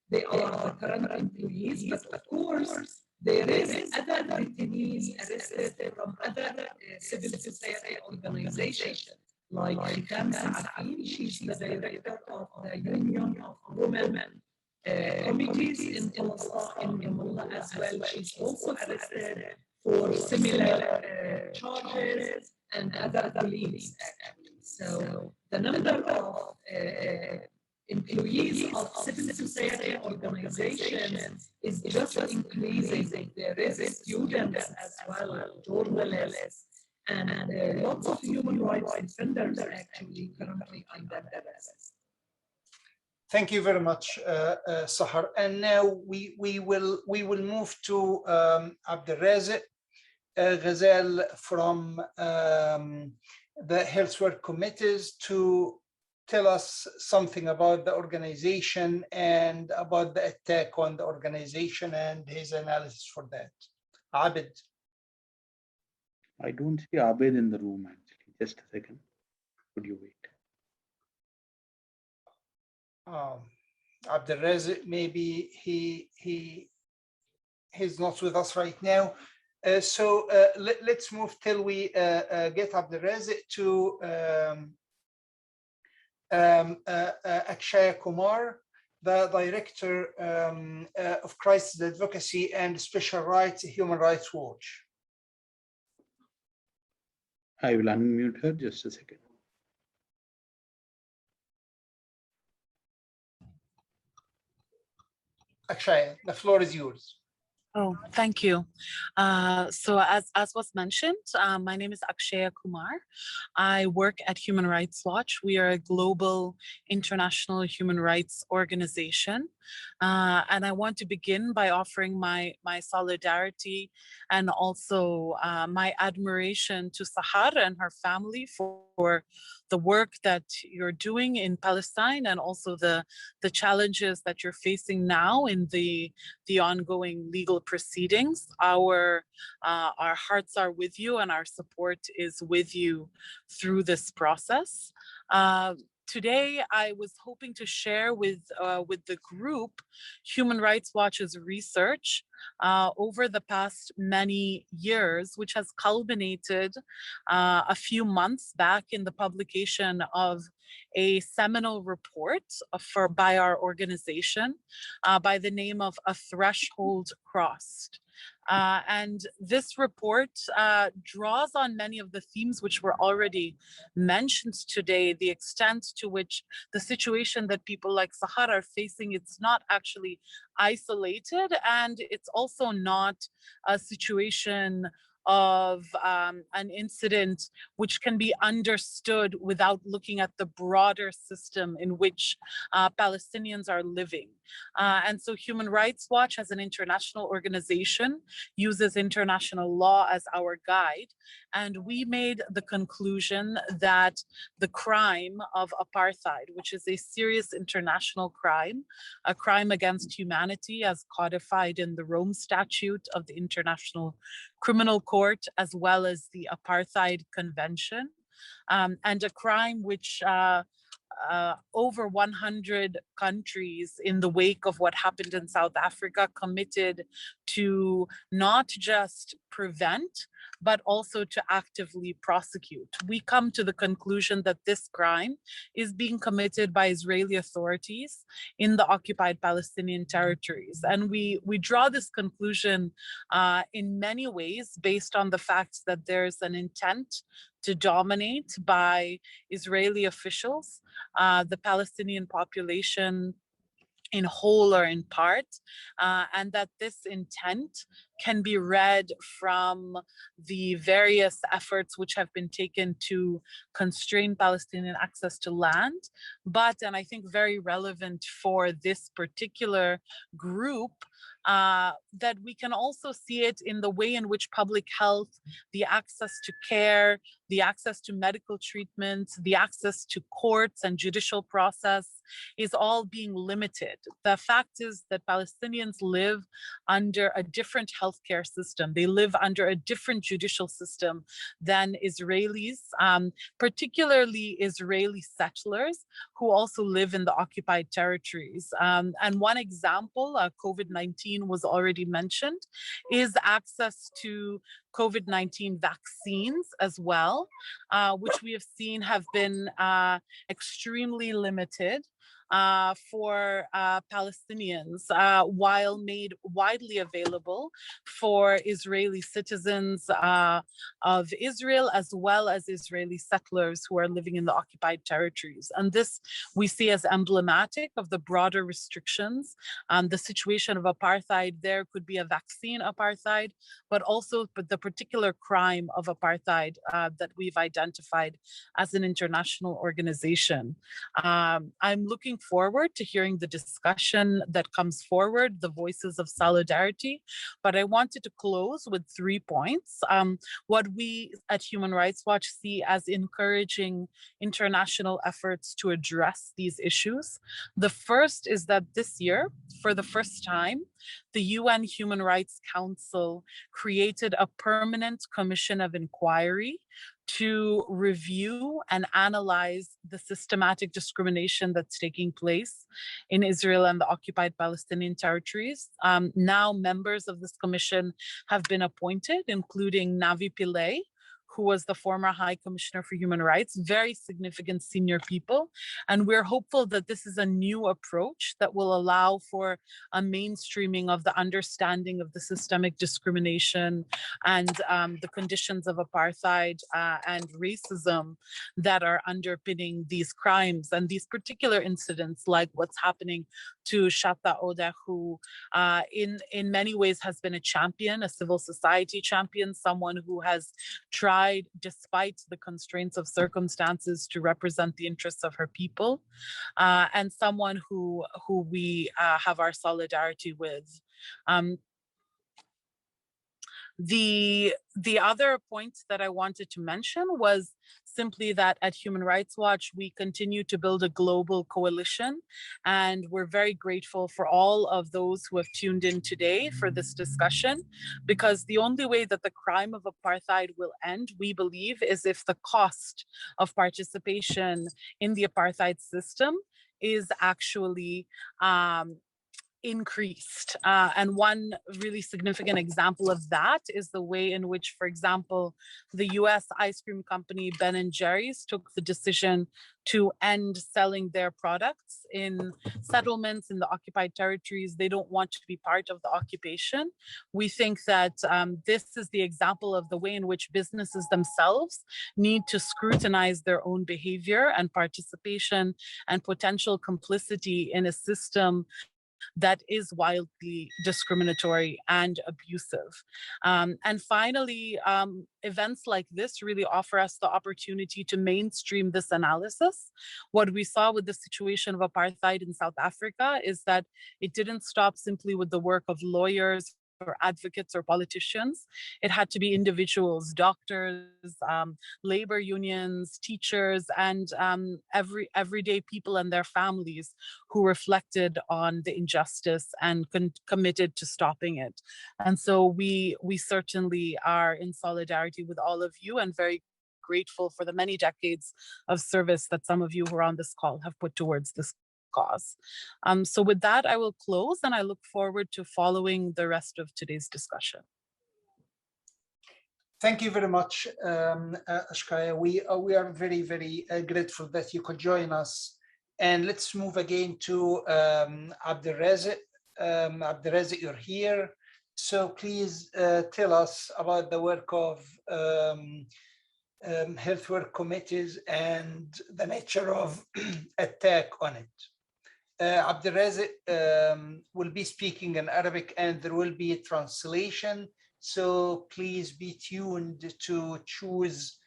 they are the current employees. But of course, there is other detainees arrested from other civil society organizations. Like Hikam Sa'afin, she's the director of the Union of Women Committees in Palestine, in Ramallah as well. She's also arrested for similar charges, and other colleagues, actually. So the number of employees of civil society organizations is just increasing. There is students as well, journalists, and lots of human rights defenders actually currently under arrest. Thank you very much, Sahar. And now we will move to Abdelrazak Ghazal from the Health Work Committees to tell us something about the organization and about the attack on the organization and his analysis for that. Abid. I don't see Abid in the room actually. Just a second. Could you wait? Abdelrazak, maybe he's not with us right now. So let's move till we get Abdelrazak to Akshaya Kumar, the Director of Crisis Advocacy and Special Rights, Human Rights Watch. I will unmute her, just a second. Akshaya, the floor is yours. Oh, thank you. So as was mentioned, my name is Akshaya Kumar. I work at Human Rights Watch. We are a global international human rights organization. And I want to begin by offering my solidarity and also my admiration to Sahar and her family for the work that you're doing in Palestine and also the challenges that you're facing now in the ongoing legal proceedings. Our hearts are with you and our support is with you through this process. Today, I was hoping to share with the group Human Rights Watch's research over the past many years, which has culminated a few months back in the publication of a seminal report by our organization by the name of A Threshold Crossed. And this report draws on many of the themes which were already mentioned today, the extent to which the situation that people like Sahar are facing, it's not actually isolated, and it's also not a situation of an incident which can be understood without looking at the broader system in which Palestinians are living. And so Human Rights Watch, as an international organization, uses international law as our guide. And we made the conclusion that the crime of apartheid, which is a serious international crime, a crime against humanity as codified in the Rome Statute of the International Criminal Court, as well as the Apartheid Convention, and a crime which over 100 countries in the wake of what happened in South Africa committed to not just prevent, but also to actively prosecute. We come to the conclusion that this crime is being committed by Israeli authorities in the occupied Palestinian territories. And we draw this conclusion in many ways based on the fact that there's an intent to dominate by Israeli officials, the Palestinian population in whole or in part, and that this intent can be read from the various efforts which have been taken to constrain Palestinian access to land, but, and I think very relevant for this particular group, that we can also see it in the way in which public health, the access to care, the access to medical treatment, the access to courts and judicial process is all being limited. The fact is that Palestinians live under a different healthcare system. They live under a different judicial system than Israelis, particularly Israeli settlers who also live in the occupied territories. And one example, COVID-19 was already mentioned, is access to COVID-19 vaccines as well, which we have seen have been extremely limited for Palestinians, while made widely available for Israeli citizens of Israel, as well as Israeli settlers who are living in the occupied territories. And this we see as emblematic of the broader restrictions. The situation of apartheid, there could be a vaccine apartheid, but also the particular crime of apartheid that we've identified as an international organization. I'm looking looking forward to hearing the discussion that comes forward, the voices of solidarity. But I wanted to close with 3 points. What we at Human Rights Watch see as encouraging international efforts to address these issues. The first is that this year, for the first time, the UN Human Rights Council created a permanent commission of inquiry to review and analyze the systematic discrimination that's taking place in Israel and the occupied Palestinian territories. Now members of this commission have been appointed, including Navi Pillay, who was the former High Commissioner for Human Rights, very significant senior people. And we're hopeful that this is a new approach that will allow for a mainstreaming of the understanding of the systemic discrimination and the conditions of apartheid and racism that are underpinning these crimes and these particular incidents, like what's happening to Shatta Odeh, who in many ways has been a champion, a civil society champion, someone who has tried, despite the constraints of circumstances, to represent the interests of her people, and someone who we have our solidarity with. The other point that I wanted to mention was simply that at Human Rights Watch, we continue to build a global coalition, and we're very grateful for all of those who have tuned in today for this discussion, because the only way that the crime of apartheid will end, we believe, is if the cost of participation in the apartheid system is actually increased. And one really significant example of that is the way in which, for example, the US ice cream company Ben & Jerry's took the decision to end selling their products in settlements in the occupied territories. They don't want to be part of the occupation. We think that this is the example of the way in which businesses themselves need to scrutinize their own behavior and participation and potential complicity in a system that is wildly discriminatory and abusive. And finally, events like this really offer us the opportunity to mainstream this analysis. What we saw with the situation of apartheid in South Africa is that it didn't stop simply with the work of lawyers or advocates or politicians. It had to be individuals, doctors, labor unions, teachers, and everyday people and their families who reflected on the injustice and committed to stopping it. And so we certainly are in solidarity with all of you and very grateful for the many decades of service that some of you who are on this call have put towards this cause. So with that, I will close, and I look forward to following the rest of today's discussion. Thank you very much, Ashkaya. We are very, very grateful that you could join us. And let's move again to Abdelrazak. Abdelrazak, you're here. So please tell us about the work of health work committees and the nature of attack on it. Abdelrazak will be speaking in Arabic, and there will be a translation. So please be tuned to choose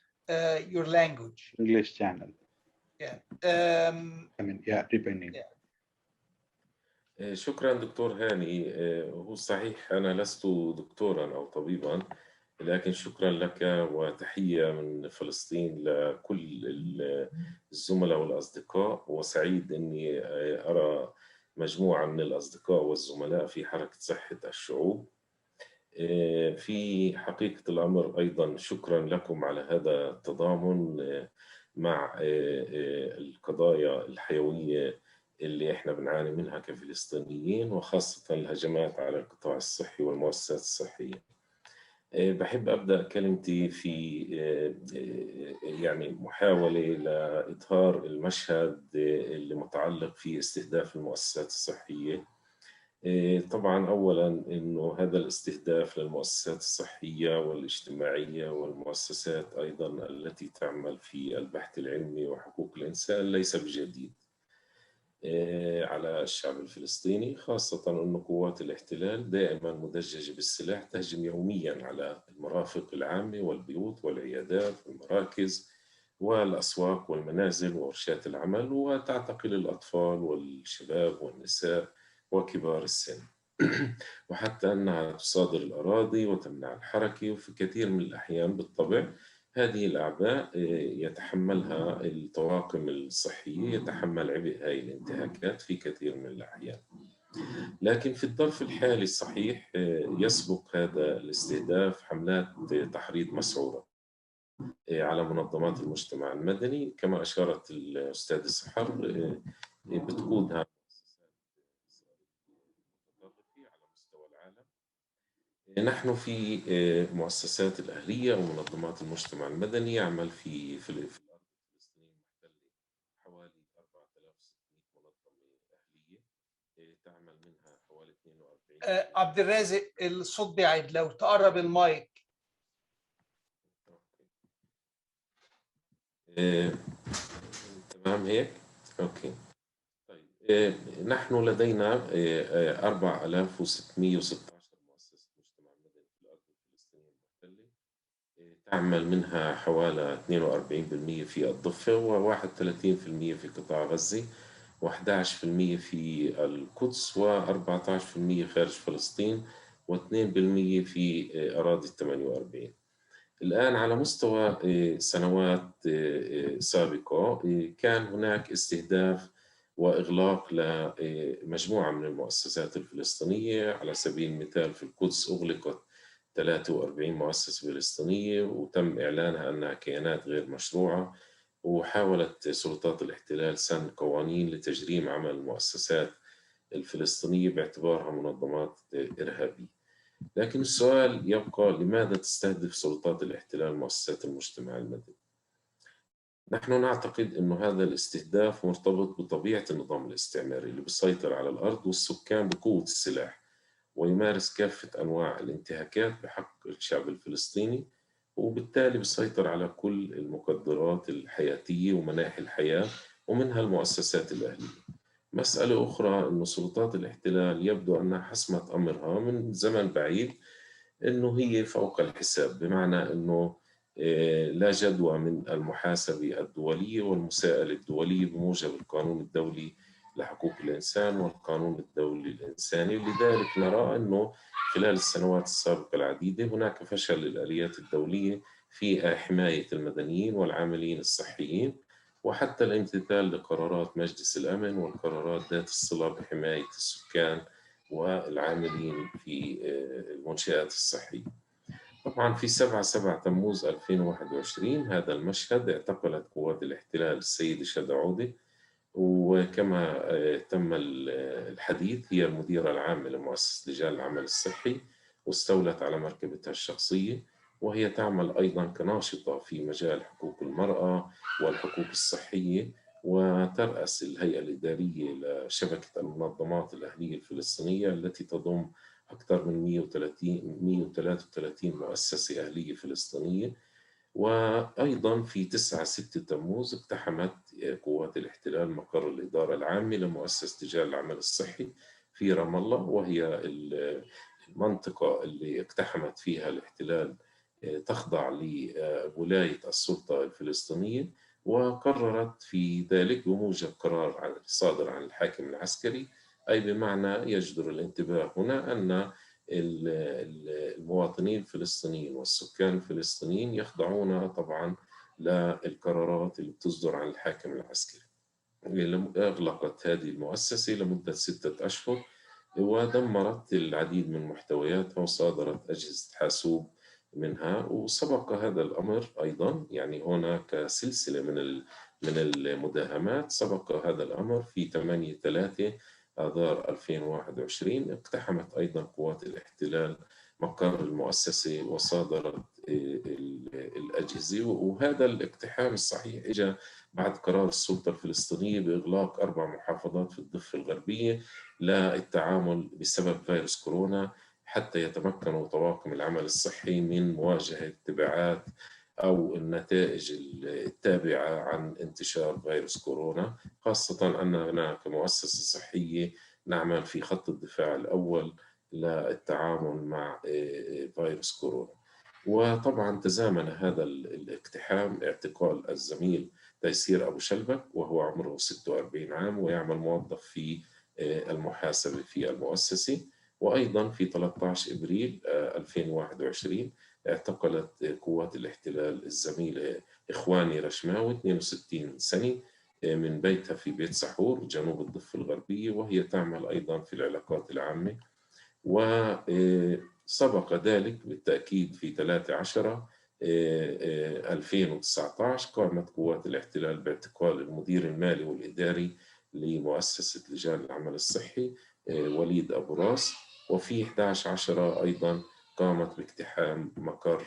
your language. English channel. Yeah. Depending. Yeah. شكرا دكتور هاني. هو صحيح أنا لست دكتورا أو طبيبا، لكن شكرا لك وتحية من فلسطين لكل الزملاء والأصدقاء، وسعيد أني أرى مجموعة من الأصدقاء والزملاء في حركة صحة الشعوب. في حقيقة الأمر أيضا شكرا لكم على هذا التضامن مع القضايا الحيوية اللي احنا بنعاني منها كفلسطينيين، وخاصة الهجمات على القطاع الصحي والمؤسسات الصحية. بحب أبدأ كلمتي في يعني محاولة لإظهار المشهد اللي متعلق في استهداف المؤسسات الصحية. طبعا أولا إنه هذا الاستهداف للمؤسسات الصحية والاجتماعية والمؤسسات أيضا التي تعمل في البحث العلمي وحقوق الإنسان ليس بجديد على الشعب الفلسطيني، خاصة أن قوات الاحتلال دائما مدججة بالسلاح تهجم يوميا على المرافق العامة والبيوت والعيادات والمراكز والأسواق والمنازل وورشات العمل، وتعتقل الأطفال والشباب والنساء وكبار السن. وحتى أنها تصادر الأراضي وتمنع الحركة، وفي كثير من الأحيان بالطبع هذه الأعباء يتحملها الطواقم الصحية، يتحمل عبء هذه الانتهاكات في كثير من الأحيان. لكن في الظرف الحالي الصحيح يسبق هذا الاستهداف حملات تحريض مسعورة على منظمات المجتمع المدني، كما أشارت الأستاذ سحر، بتقودها على مستوى العالم. نحن في مؤسسات الأهلية ومنظمات المجتمع المدني يعمل في الأرض الفلسطينية المحتلة حوالي 4600 منظمة أهلية، تعمل منها حوالي 42. عبد الرازق الصوت بعيد، لو تقرب المايك. تمام هيك؟ أوكي. طيب نحن لدينا 4616 مؤسسة مجتمع مدني في الأرض الفلسطينية المحتلة، تعمل منها حوالي 42% في الضفة، و31% في قطاع غزة، و11% في القدس، و14% خارج فلسطين، و2% في أراضي 48. الآن على مستوى سنوات سابقة كان هناك استهداف وإغلاق لمجموعة من المؤسسات الفلسطينية. على سبيل المثال في القدس أغلقت 43 مؤسسة فلسطينية وتم إعلانها أنها كيانات غير مشروعة، وحاولت سلطات الاحتلال سن قوانين لتجريم عمل المؤسسات الفلسطينية باعتبارها منظمات إرهابية. لكن السؤال يبقى: لماذا تستهدف سلطات الاحتلال مؤسسات المجتمع المدني؟ نحن نعتقد أن هذا الاستهداف مرتبط بطبيعة النظام الاستعماري اللي بيسيطر على الأرض والسكان بقوة السلاح، ويمارس كافة أنواع الانتهاكات بحق الشعب الفلسطيني، وبالتالي بيسيطر على كل المقدرات الحياتية ومناحي الحياة ومنها المؤسسات الأهلية. مسألة أخرى أن سلطات الاحتلال يبدو أنها حسمت أمرها من زمن بعيد أنه هي فوق الحساب، بمعنى أنه لا جدوى من المحاسبة الدولية والمساءلة الدولية بموجب القانون الدولي لحقوق الإنسان والقانون الدولي الإنساني. لذلك نرى أنه خلال السنوات السابقة العديدة هناك فشل للآليات الدولية في حماية المدنيين والعاملين الصحيين، وحتى الامتثال لقرارات مجلس الأمن والقرارات ذات الصلة بحماية السكان والعاملين في المنشآت الصحية. طبعا في 7 تموز 2021 هذا المشهد اعتقلت قوات الاحتلال السيدة شادة عودة، وكما تم الحديث هي المديرة العامة لمؤسسة لجان العمل الصحي، واستولت على مركبتها الشخصية، وهي تعمل أيضا كناشطة في مجال حقوق المرأة والحقوق الصحية، وترأس الهيئة الإدارية لشبكة المنظمات الأهلية الفلسطينية التي تضم أكثر من 133 مؤسسة أهلية فلسطينية. وأيضا في 9/6 تموز اقتحمت قوات الاحتلال مقر الإدارة العامة لمؤسسة رجال العمل الصحي في رام الله، وهي المنطقة اللي اقتحمت فيها الاحتلال تخضع لولاية السلطة الفلسطينية، وقررت في ذلك بموجب قرار صادر عن الحاكم العسكري، أي بمعنى يجدر الانتباه هنا أن المواطنين الفلسطينيين والسكان الفلسطينيين يخضعون طبعا للقرارات اللي بتصدر عن الحاكم العسكري. أغلقت هذه المؤسسة لمدة 6 أشهر ودمرت العديد من محتوياتها وصادرت أجهزة حاسوب منها. وسبق هذا الأمر أيضا، يعني هناك سلسلة من المداهمات. سبق هذا الأمر في 8/3 آذار 2021 اقتحمت أيضا قوات الاحتلال مقر المؤسسة وصادرت الأجهزة. وهذا الاقتحام الصحيح إجا بعد قرار السلطة الفلسطينية بإغلاق 4 محافظات في الضفة الغربية للتعامل بسبب فيروس كورونا، حتى يتمكنوا طواقم العمل الصحي من مواجهة تبعات أو النتائج التابعة عن انتشار فيروس كورونا، خاصة أننا كمؤسسة صحية نعمل في خط الدفاع الأول للتعامل مع فيروس كورونا. وطبعا تزامن هذا الاقتحام اعتقال الزميل تيسير أبو شلبك وهو عمره 46 عام ويعمل موظف في المحاسبة في المؤسسة. وأيضا في 13 إبريل 2021 اعتقلت قوات الاحتلال الزميلة إخواني رشماوي 62 سنة من بيتها في بيت سحور جنوب الضفة الغربية، وهي تعمل أيضا في العلاقات العامة. وسبق ذلك بالتأكيد في 13/10/2019 قامت قوات الاحتلال باعتقال المدير المالي والإداري لمؤسسة لجان العمل الصحي وليد أبو راس. وفي 11/10 أيضا قامت باقتحام مقر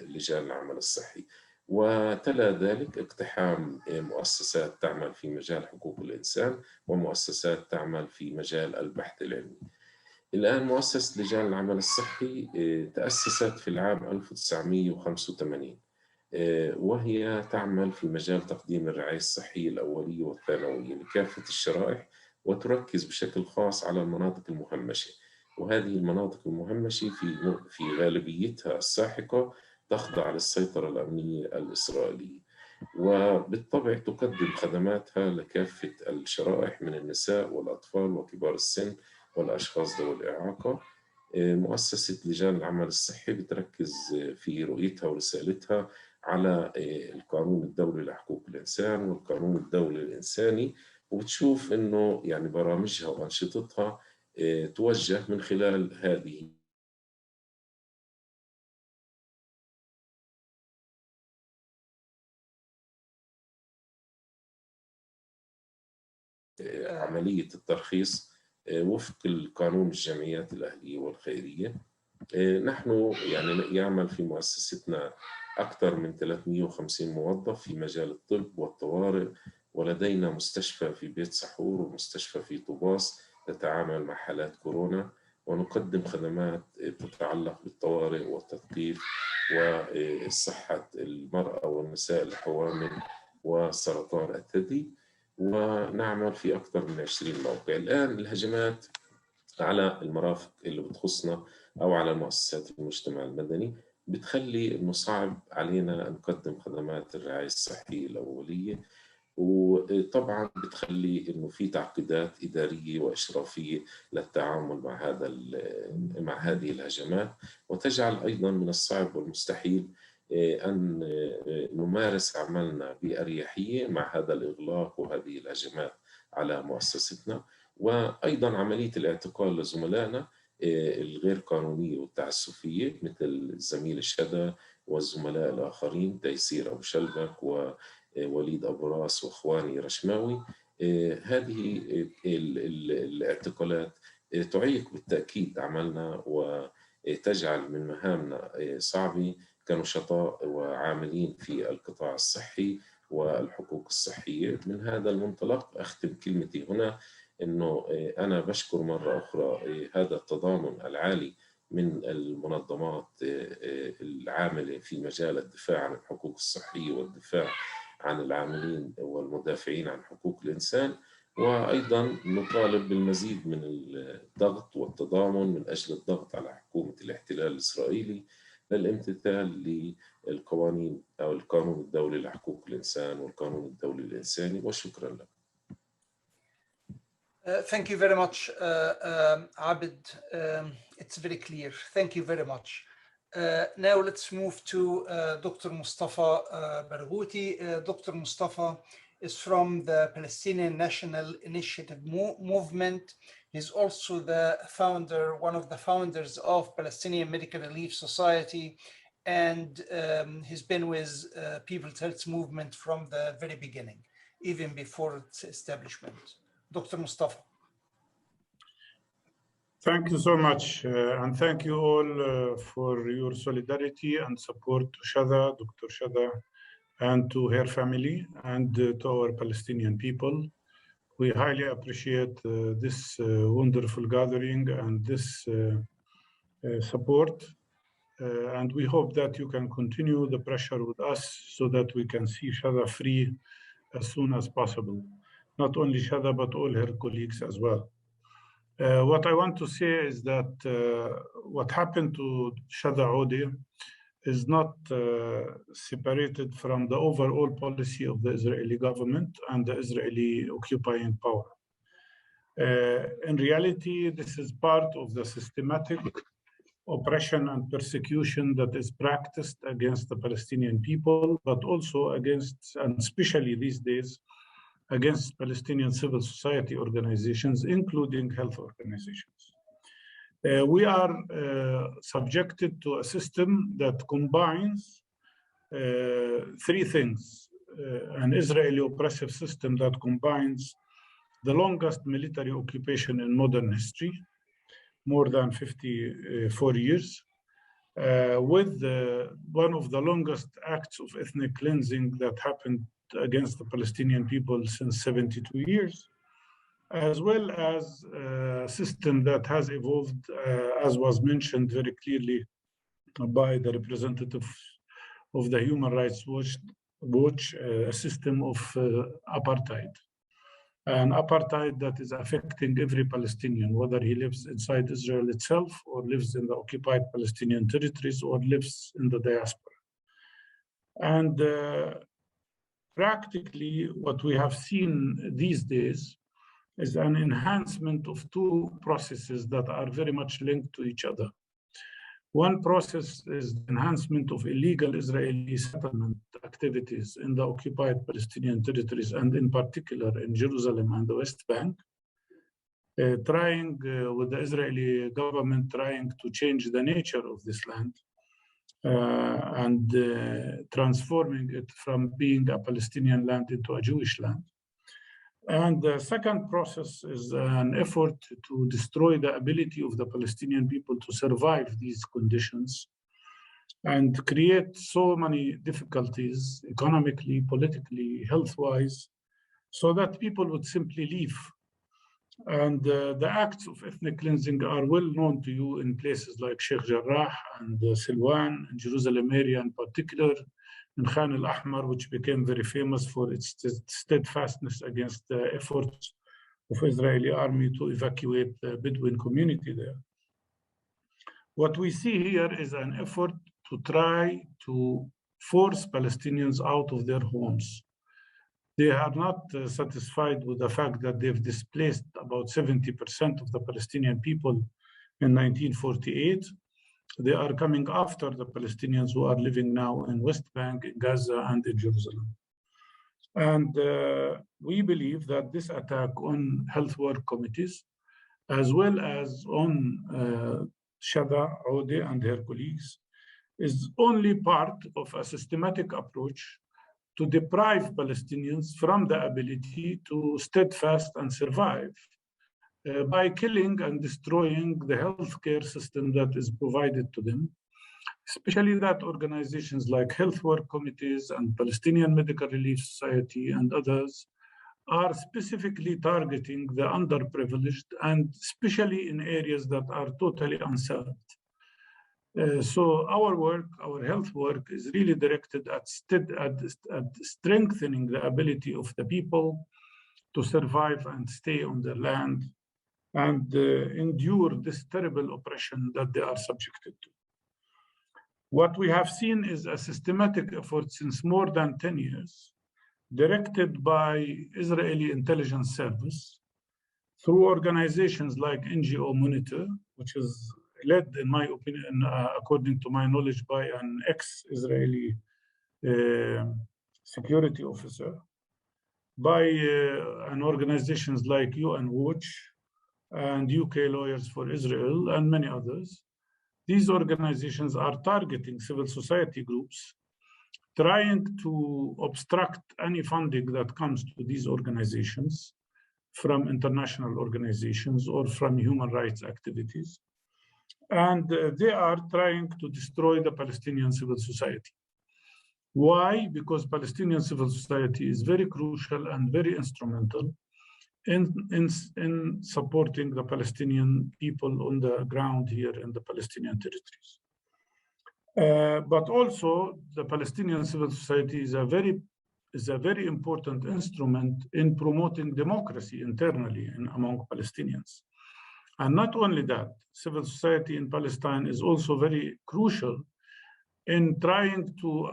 لجان العمل الصحي. وتلا ذلك اقتحام مؤسسات تعمل في مجال حقوق الإنسان ومؤسسات تعمل في مجال البحث العلمي. الآن مؤسسة لجان العمل الصحي تأسست في العام 1985 وهي تعمل في مجال تقديم الرعاية الصحية الأولية والثانوية لكافة الشرائح، وتركز بشكل خاص على المناطق المهمشة. وهذه المناطق المهمشة في غالبيتها الساحقة تخضع للسيطرة الأمنية الإسرائيلية، وبالطبع تقدم خدماتها لكافة الشرائح من النساء والأطفال وكبار السن والأشخاص ذوي الإعاقة. مؤسسة لجان العمل الصحي بتركز في رؤيتها ورسالتها على القانون الدولي لحقوق الإنسان والقانون الدولي الإنساني، وبتشوف إنه يعني برامجها وأنشطتها توجه من خلال هذه عملية الترخيص وفق القانون الجمعيات الأهلية والخيرية. نحن يعني يعمل في مؤسستنا أكثر من 350 موظف في مجال الطب والطوارئ، ولدينا مستشفى في بيت سحور ومستشفى في طوباس تتعامل مع حالات كورونا، ونقدم خدمات تتعلق بالطوارئ والتثقيف وصحة المرأة والنساء الحوامل وسرطان الثدي، ونعمل في أكثر من 20 موقع. الآن الهجمات على المرافق اللي بتخصنا أو على مؤسسات المجتمع المدني بتخلي إنه صعب علينا نقدم خدمات الرعاية الصحية الأولية، وطبعا بتخلي إنه في تعقيدات إدارية وإشرافية للتعامل مع هذه الهجمات، وتجعل أيضا من الصعب والمستحيل أن نمارس عملنا بأريحية مع هذا الإغلاق وهذه الهجمات على مؤسستنا. وأيضا عملية الاعتقال لزملائنا الغير قانونية والتعسفية مثل الزميل الشدا والزملاء الآخرين تيسير أبو شلبك ووليد أبو راس وإخواني رشماوي. هذه الاعتقالات تعيق بالتأكيد عملنا وتجعل من مهامنا صعبة كنشطاء وعاملين في القطاع الصحي والحقوق الصحية. من هذا المنطلق أختم كلمتي هنا إنه أنا بشكر مرة أخرى هذا التضامن العالي من المنظمات العاملة في مجال الدفاع عن الحقوق الصحية والدفاع عن العاملين والمدافعين عن حقوق الإنسان، وأيضا نطالب بالمزيد من الضغط والتضامن من أجل الضغط على حكومة الاحتلال الإسرائيلي للامتثال للقوانين أو القانون الدولي لحقوق الإنسان والقانون الدولي الإنساني. وشكرا لك. Thank you very much, Abid. It's very clear. Thank you very much. Now let's move to Dr. Mustafa Barghouti. Dr. Mustafa is from the Palestinian National Initiative Movement. He's also the founder, one of the founders of Palestinian Medical Relief Society, and he's been with People's Health Movement from the very beginning, even before its establishment. Dr. Mustafa. Thank you so much, and thank you all for your solidarity and support to Shada, Dr. Shada, and to her family, and to our Palestinian people. We highly appreciate this wonderful gathering and this support, and we hope that you can continue the pressure with us so that we can see Shada free as soon as possible. Not only Shada, but all her colleagues as well. What I want to say is that what happened to Shada Ode is not separated from the overall policy of the Israeli government and the Israeli occupying power. In reality, this is part of the systematic oppression and persecution that is practiced against the Palestinian people, but also against, and especially these days, against Palestinian civil society organizations, including health organizations. We are subjected to a system that combines three things. An Israeli oppressive system that combines the longest military occupation in modern history, more than 54 years, with one of the longest acts of ethnic cleansing that happened against the Palestinian people since 72 years, as well as a system that has evolved, as was mentioned very clearly by the representative of the Human Rights Watch, a system of apartheid. An apartheid that is affecting every Palestinian, whether he lives inside Israel itself or lives in the occupied Palestinian territories or lives in the diaspora. And practically what we have seen these days is an enhancement of two processes that are very much linked to each other. One process is the enhancement of illegal Israeli settlement activities in the occupied Palestinian territories, and in particular in Jerusalem and the West Bank, with the Israeli government trying to change the nature of this land and transforming it from being a Palestinian land into a Jewish land. And the second process is an effort to destroy the ability of the Palestinian people to survive these conditions and create so many difficulties economically, politically, health-wise, so that people would simply leave. And the acts of ethnic cleansing are well known to you in places like Sheikh Jarrah and Silwan, and Jerusalem area in particular, in Khan al-Ahmar, which became very famous for its steadfastness against the efforts of Israeli army to evacuate the Bedouin community there. What we see here is an effort to try to force Palestinians out of their homes. They are not satisfied with the fact that they've displaced about 70% of the Palestinian people in 1948. They are coming after the Palestinians who are living now in West Bank, in Gaza, and in Jerusalem. And we believe that this attack on health work committees, as well as on Shada, Ode, and her colleagues, is only part of a systematic approach to deprive Palestinians from the ability to steadfast and survive by killing and destroying the healthcare system that is provided to them, especially that organizations like health work committees and Palestinian Medical Relief Society and others are specifically targeting the underprivileged, and especially in areas that are totally unserved. So our work, our health work, is really directed at strengthening the ability of the people to survive and stay on their land and endure this terrible oppression that they are subjected to. What we have seen is a systematic effort since more than 10 years, directed by Israeli intelligence service through organizations like NGO Monitor, which is led, in my opinion, according to my knowledge, by an ex-Israeli security officer, by organizations like UN Watch and UK Lawyers for Israel and many others. These organizations are targeting civil society groups, trying to obstruct any funding that comes to these organizations from international organizations or from human rights activities. And they are trying to destroy the Palestinian civil society. Why? Because Palestinian civil society is very crucial and very instrumental in supporting the Palestinian people on the ground here in the Palestinian territories. But also the Palestinian civil society is a very important instrument in promoting democracy internally and among Palestinians. And not only that, civil society in Palestine is also very crucial in trying to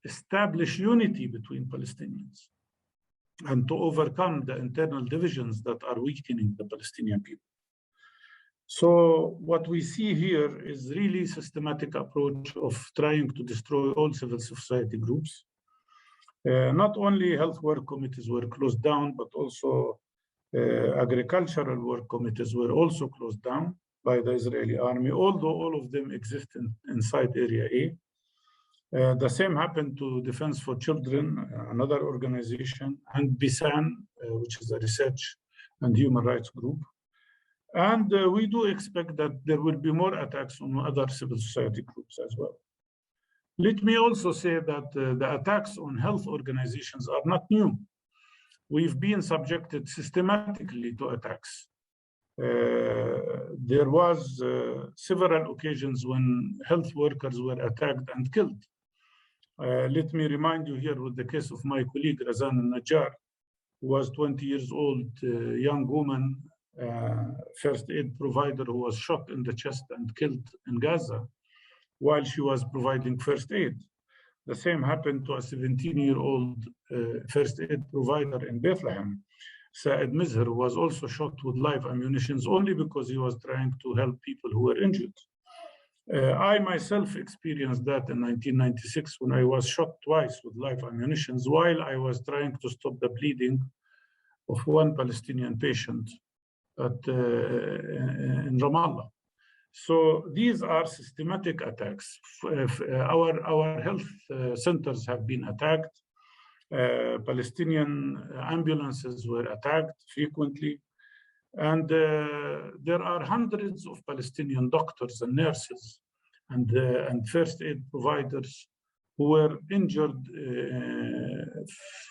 establish unity between Palestinians and to overcome the internal divisions that are weakening the Palestinian people. So what we see here is really systematic approach of trying to destroy all civil society groups. Not only health work committees were closed down, but also agricultural work committees were also closed down by the Israeli army, although all of them exist inside Area A. The same happened to Defense for Children, another organization, and BISAN, which is a research and human rights group. And we do expect that there will be more attacks on other civil society groups as well. Let me also say that the attacks on health organizations are not new. We've been subjected systematically to attacks. There was several occasions when health workers were attacked and killed. Let me remind you here with the case of my colleague Razan Najjar, who was 20 years old, young woman, first aid provider who was shot in the chest and killed in Gaza while she was providing first aid. The same happened to a 17-year-old first aid provider in Bethlehem, Saad Mizher, who was also shot with live ammunition only because he was trying to help people who were injured. I myself experienced that in 1996 when I was shot twice with live ammunition while I was trying to stop the bleeding of one Palestinian patient in Ramallah. So these are systematic attacks. Our health centers have been attacked. Palestinian ambulances were attacked frequently. And there are hundreds of Palestinian doctors and nurses and first aid providers who were injured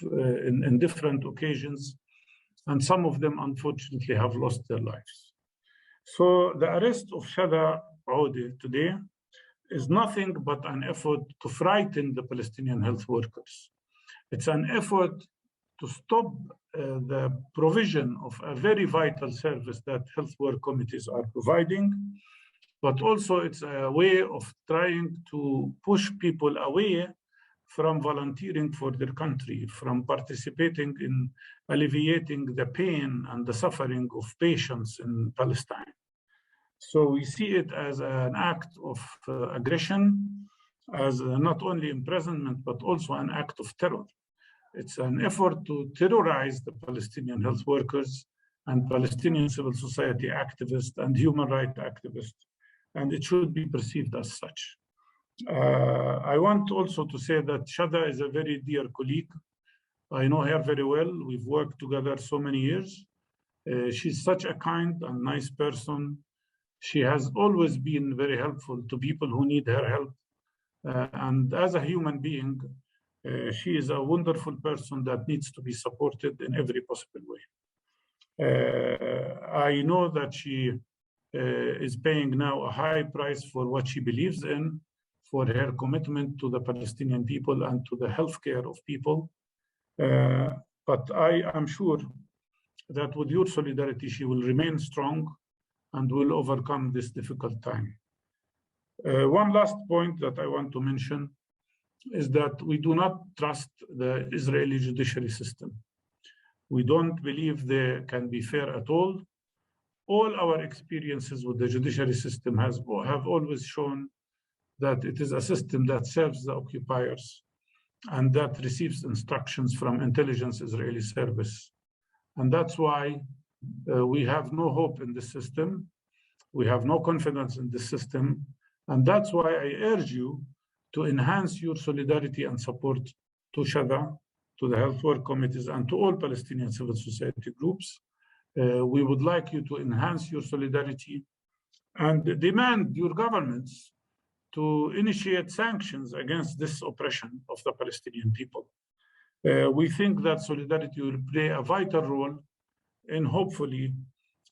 in different occasions. And some of them, unfortunately, have lost their lives. So the arrest of Shada Aoudi today is nothing but an effort to frighten the Palestinian health workers. It's an effort to stop the provision of a very vital service that health work committees are providing, but also it's a way of trying to push people away from volunteering for their country, from participating in alleviating the pain and the suffering of patients in Palestine. So we see it as an act of aggression, as not only imprisonment, but also an act of terror. It's an effort to terrorize the Palestinian health workers and Palestinian civil society activists and human rights activists, and it should be perceived as such. I want also to say that Shada is a very dear colleague. I know her very well. We've worked together so many years. She's such a kind and nice person. She has always been very helpful to people who need her help. And as a human being, she is a wonderful person that needs to be supported in every possible way. I know that she is paying now a high price for what she believes in, for her commitment to the Palestinian people and to the healthcare of people. But I am sure that with your solidarity, she will remain strong and will overcome this difficult time. One last point that I want to mention is that we do not trust the Israeli judiciary system. We don't believe they can be fair at all. All our experiences with the judiciary system have always shown that it is a system that serves the occupiers and that receives instructions from intelligence Israeli service. And that's why we have no hope in the system. We have no confidence in the system. And that's why I urge you to enhance your solidarity and support to Shada, to the health work committees, and to all Palestinian civil society groups. We would like you to enhance your solidarity and demand your governments to initiate sanctions against this oppression of the Palestinian people. We think that solidarity will play a vital role in hopefully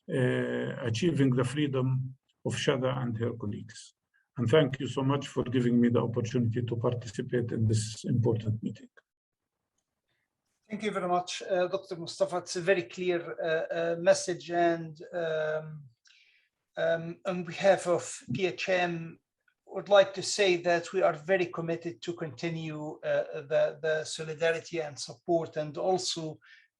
achieving the freedom of Shada and her colleagues. And thank you so much for giving me the opportunity to participate in this important meeting. Thank you very much, Dr. Mustafa. It's a very clear message, and on behalf of PHM, would like to say that we are very committed to continue the solidarity and support, and also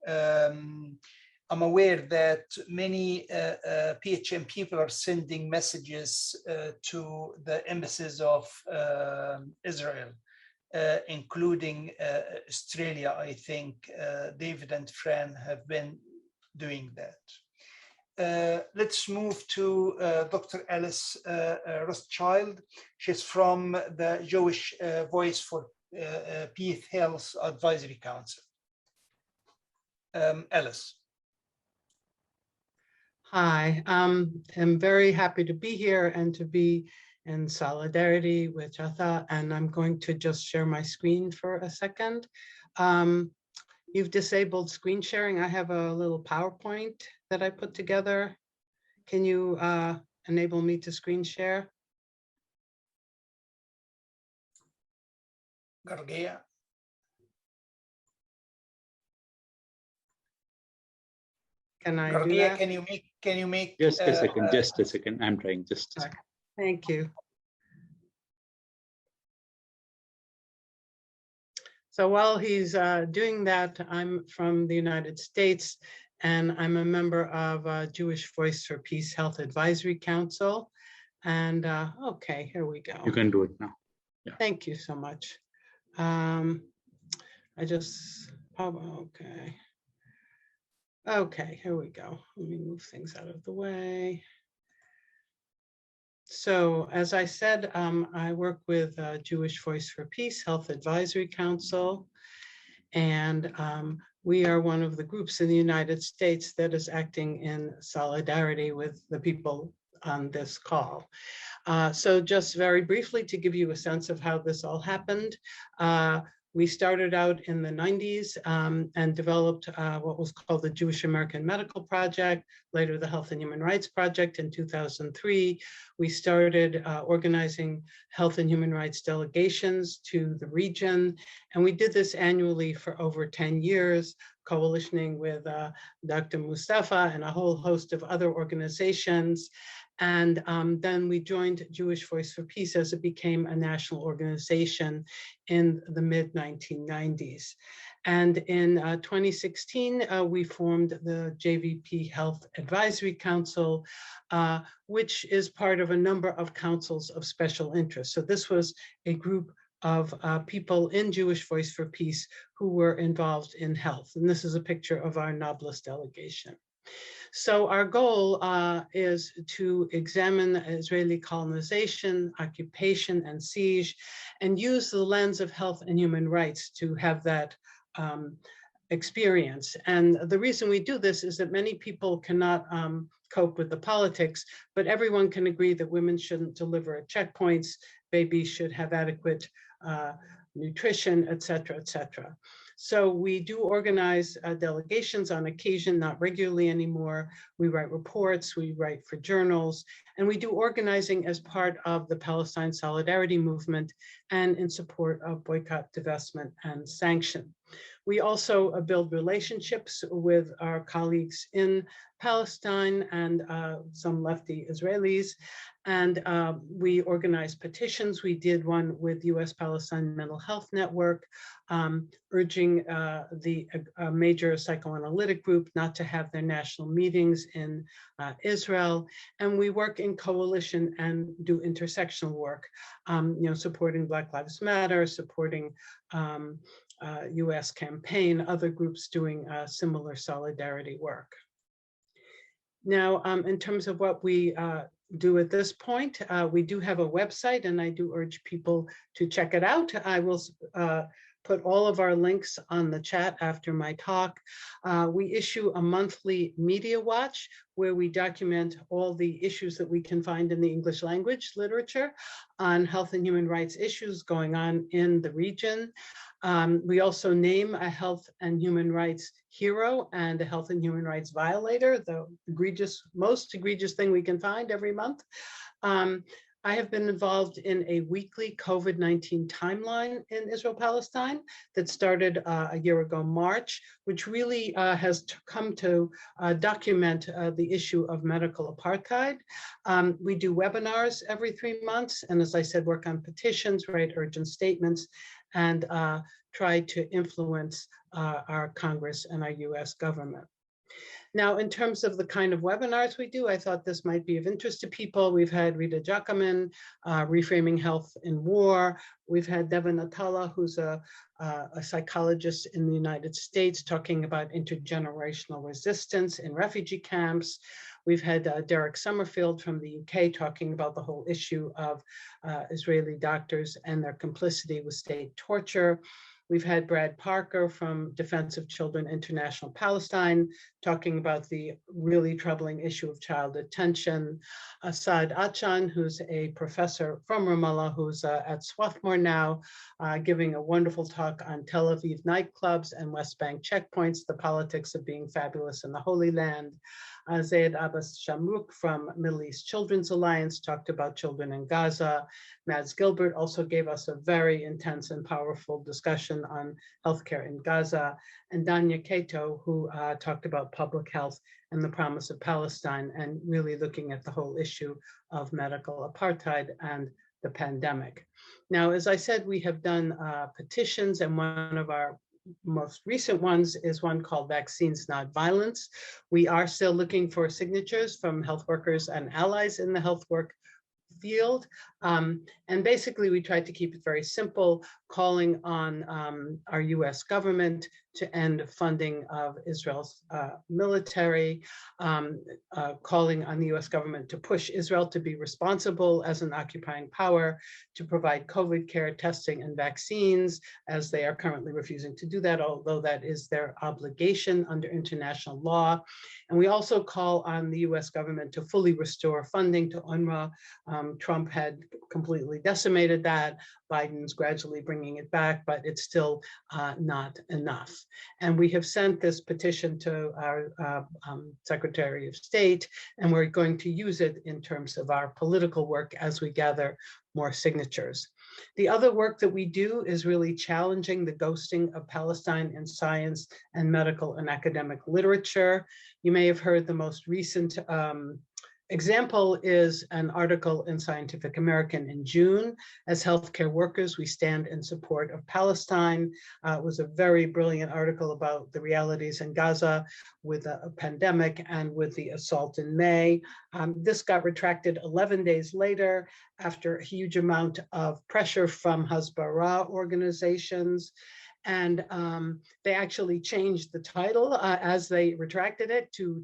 I'm aware that many PHM people are sending messages to the embassies of Israel, including Australia. I think David and Fran have been doing that. Let's move to Dr. Alice Rothschild. She's from the Jewish Voice for Peace Health Advisory Council. Alice. Hi, I'm very happy to be here and to be in solidarity with Jatha, and I'm going to just share my screen for a second. You've disabled screen sharing. I have a little PowerPoint that I put together. Can you enable me to screen share? Gargia. Can I Gargia, do that? can you make Just a second, just a second. I'm trying, just a second. Thank you. So while he's doing that, I'm from the United States, and I'm a member of Jewish Voice for Peace Health Advisory Council. And okay, here we go. You can do it now. Yeah. Thank you so much. Okay. Okay, here we go. Let me move things out of the way. So as I said, I work with Jewish Voice for Peace Health Advisory Council, and we are one of the groups in the United States that is acting in solidarity with the people on this call. So just very briefly to give you a sense of how this all happened, we started out in the 90s and developed what was called the Jewish American Medical Project, later the Health and Human Rights Project in 2003. We started organizing health and human rights delegations to the region, and we did this annually for over 10 years, coalitioning with Dr. Mustafa and a whole host of other organizations. And then we joined Jewish Voice for Peace as it became a national organization in the mid-1990s. And in 2016, we formed the JVP Health Advisory Council, which is part of a number of councils of special interest. So this was a group of people in Jewish Voice for Peace who were involved in health. And this is a picture of our Nablus delegation. So our goal is to examine Israeli colonization, occupation, and siege, and use the lens of health and human rights to have that experience. And the reason we do this is that many people cannot cope with the politics, but everyone can agree that women shouldn't deliver at checkpoints, babies should have adequate nutrition, et cetera, et cetera. So we do organize delegations on occasion, not regularly anymore. We write reports, we write for journals, and we do organizing as part of the Palestine Solidarity Movement and in support of boycott, divestment, and sanction. We also build relationships with our colleagues in Palestine and some lefty Israelis. And we organize petitions. We did one with US Palestine Mental Health Network, urging the major psychoanalytic group not to have their national meetings in Israel. And we work in coalition and do intersectional work, supporting Black Lives Matter, supporting US campaign, other groups doing similar solidarity work. Now, in terms of what we do at this point, we do have a website, and I do urge people to check it out. I will put all of our links on the chat after my talk. We issue a monthly media watch where we document all the issues that we can find in the English language literature on health and human rights issues going on in the region. We also name a health and human rights hero and a health and human rights violator, the most egregious thing we can find every month. I have been involved in a weekly COVID-19 timeline in Israel-Palestine that started a year ago, March, which really has come to document the issue of medical apartheid. We do webinars every 3 months, and as I said, work on petitions, write urgent statements, and try to influence our Congress and our US government. Now, in terms of the kind of webinars we do, I thought this might be of interest to people. We've had Rita Jackaman, Reframing Health in War. We've had Devin Atala, who's a psychologist in the United States, talking about intergenerational resistance in refugee camps. We've had Derek Summerfield from the UK talking about the whole issue of Israeli doctors and their complicity with state torture. We've had Brad Parker from Defense of Children International Palestine talking about the really troubling issue of child detention. Saad Achan, who's a professor from Ramallah, who's at Swarthmore now, giving a wonderful talk on Tel Aviv nightclubs and West Bank checkpoints, the politics of being fabulous in the Holy Land. Zayed Abbas Shamrouk from Middle East Children's Alliance talked about children in Gaza. Mads Gilbert also gave us a very intense and powerful discussion on healthcare in Gaza. And Danya Kato, who talked about public health and the promise of Palestine, and really looking at the whole issue of medical apartheid and the pandemic. Now, as I said, we have done petitions, and one of our most recent ones is one called Vaccines Not Violence. We are still looking for signatures from health workers and allies in the health work field. And basically, we tried to keep it very simple, calling on our US government to end funding of Israel's military, calling on the US government to push Israel to be responsible as an occupying power, to provide COVID care, testing, and vaccines, as they are currently refusing to do that, although that is their obligation under international law. And we also call on the US government to fully restore funding to UNRWA. Trump had completely decimated that. Biden's gradually bringing it back, but it's still not enough. And we have sent this petition to our Secretary of State, and we're going to use it in terms of our political work as we gather more signatures. The other work that we do is really challenging the ghosting of Palestine in science and medical and academic literature. You may have heard the most recent example is an article in Scientific American in June. As healthcare workers, we stand in support of Palestine. It was a very brilliant article about the realities in Gaza with a pandemic and with the assault in May. This got retracted 11 days later after a huge amount of pressure from Hasbara organizations. And they actually changed the title as they retracted it to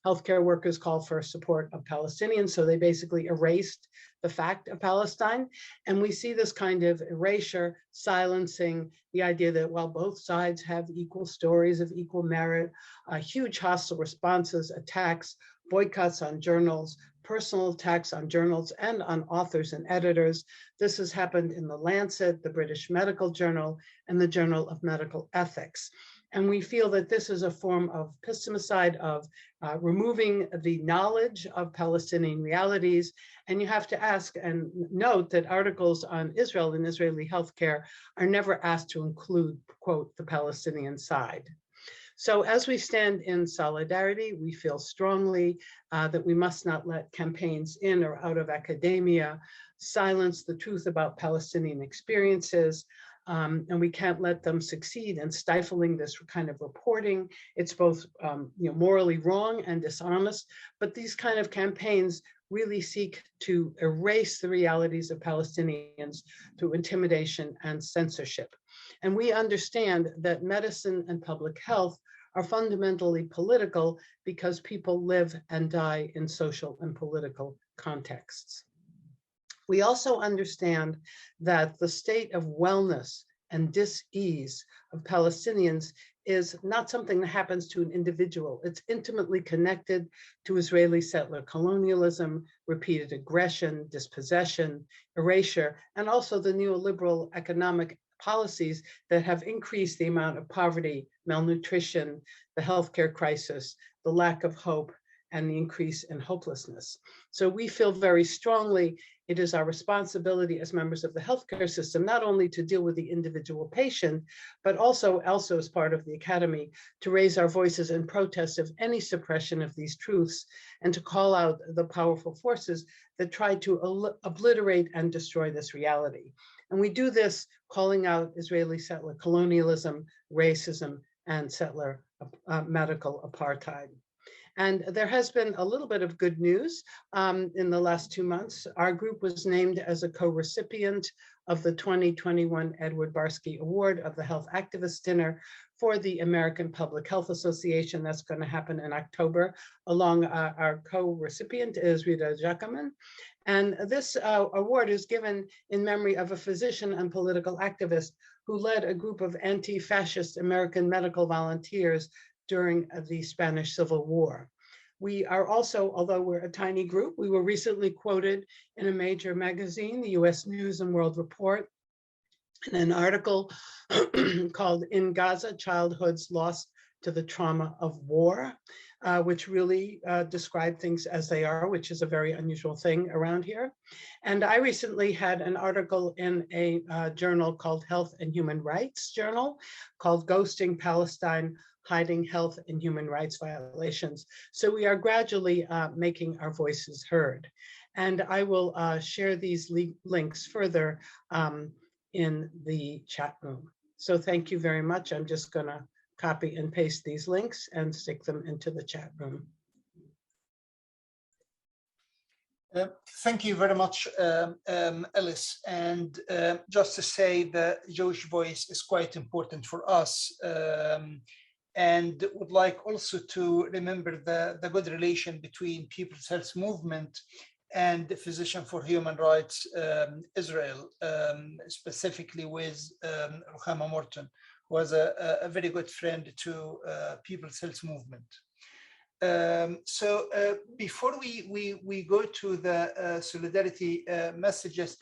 Healthcare Workers Call for Support of Palestinians. So they basically erased the fact of Palestine. And we see this kind of erasure silencing the idea that while both sides have equal stories of equal merit, huge hostile responses, attacks, boycotts on journals, personal attacks on journals and on authors and editors. This has happened in the Lancet, the British Medical Journal, and the Journal of Medical Ethics. And we feel that this is a form of epistemicide, of removing the knowledge of Palestinian realities. And you have to ask and note that articles on Israel and Israeli healthcare are never asked to include, quote, the Palestinian side. So as we stand in solidarity, we feel strongly that we must not let campaigns in or out of academia silence the truth about Palestinian experiences, and we can't let them succeed in stifling this kind of reporting. It's both morally wrong and dishonest, but these kind of campaigns really seek to erase the realities of Palestinians through intimidation and censorship. And we understand that medicine and public health are fundamentally political because people live and die in social and political contexts. We also understand that the state of wellness and dis-ease of Palestinians is not something that happens to an individual. It's intimately connected to Israeli settler colonialism, repeated aggression, dispossession, erasure, and also the neoliberal economic policies that have increased the amount of poverty, malnutrition, the healthcare crisis, the lack of hope, and the increase in hopelessness. So we feel very strongly it is our responsibility as members of the healthcare system, not only to deal with the individual patient, but also as part of the Academy, to raise our voices in protest of any suppression of these truths and to call out the powerful forces that try to obliterate and destroy this reality. And we do this calling out Israeli settler colonialism, racism, and settler medical apartheid. And there has been a little bit of good news in the last 2 months. Our group was named as a co-recipient of the 2021 Edward Barsky Award of the Health Activist Dinner for the American Public Health Association. That's going to happen in October. Along our co-recipient is Rita Jackaman. And this award is given in memory of a physician and political activist who led a group of anti-fascist American medical volunteers during the Spanish Civil War. We are also, although we're a tiny group, we were recently quoted in a major magazine, the US News and World Report, in an article called "In Gaza, Childhoods Lost to the Trauma of War," which really describe things as they are, which is a very unusual thing around here. And I recently had an article in a journal called Health and Human Rights Journal called "Ghosting Palestine, Hiding Health and Human Rights Violations." So we are gradually making our voices heard. And I will share these links further in the chat room. So thank you very much. I'm just gonna copy and paste these links and stick them into the chat room. Thank you very much, Alice. And just to say, the Jewish voice is quite important for us. And would like also to remember the good relation between People's Health Movement and the Physician for Human Rights Israel, specifically with Ruchama Morton, who was a very good friend to People's Health Movement. So before we go to the solidarity messages,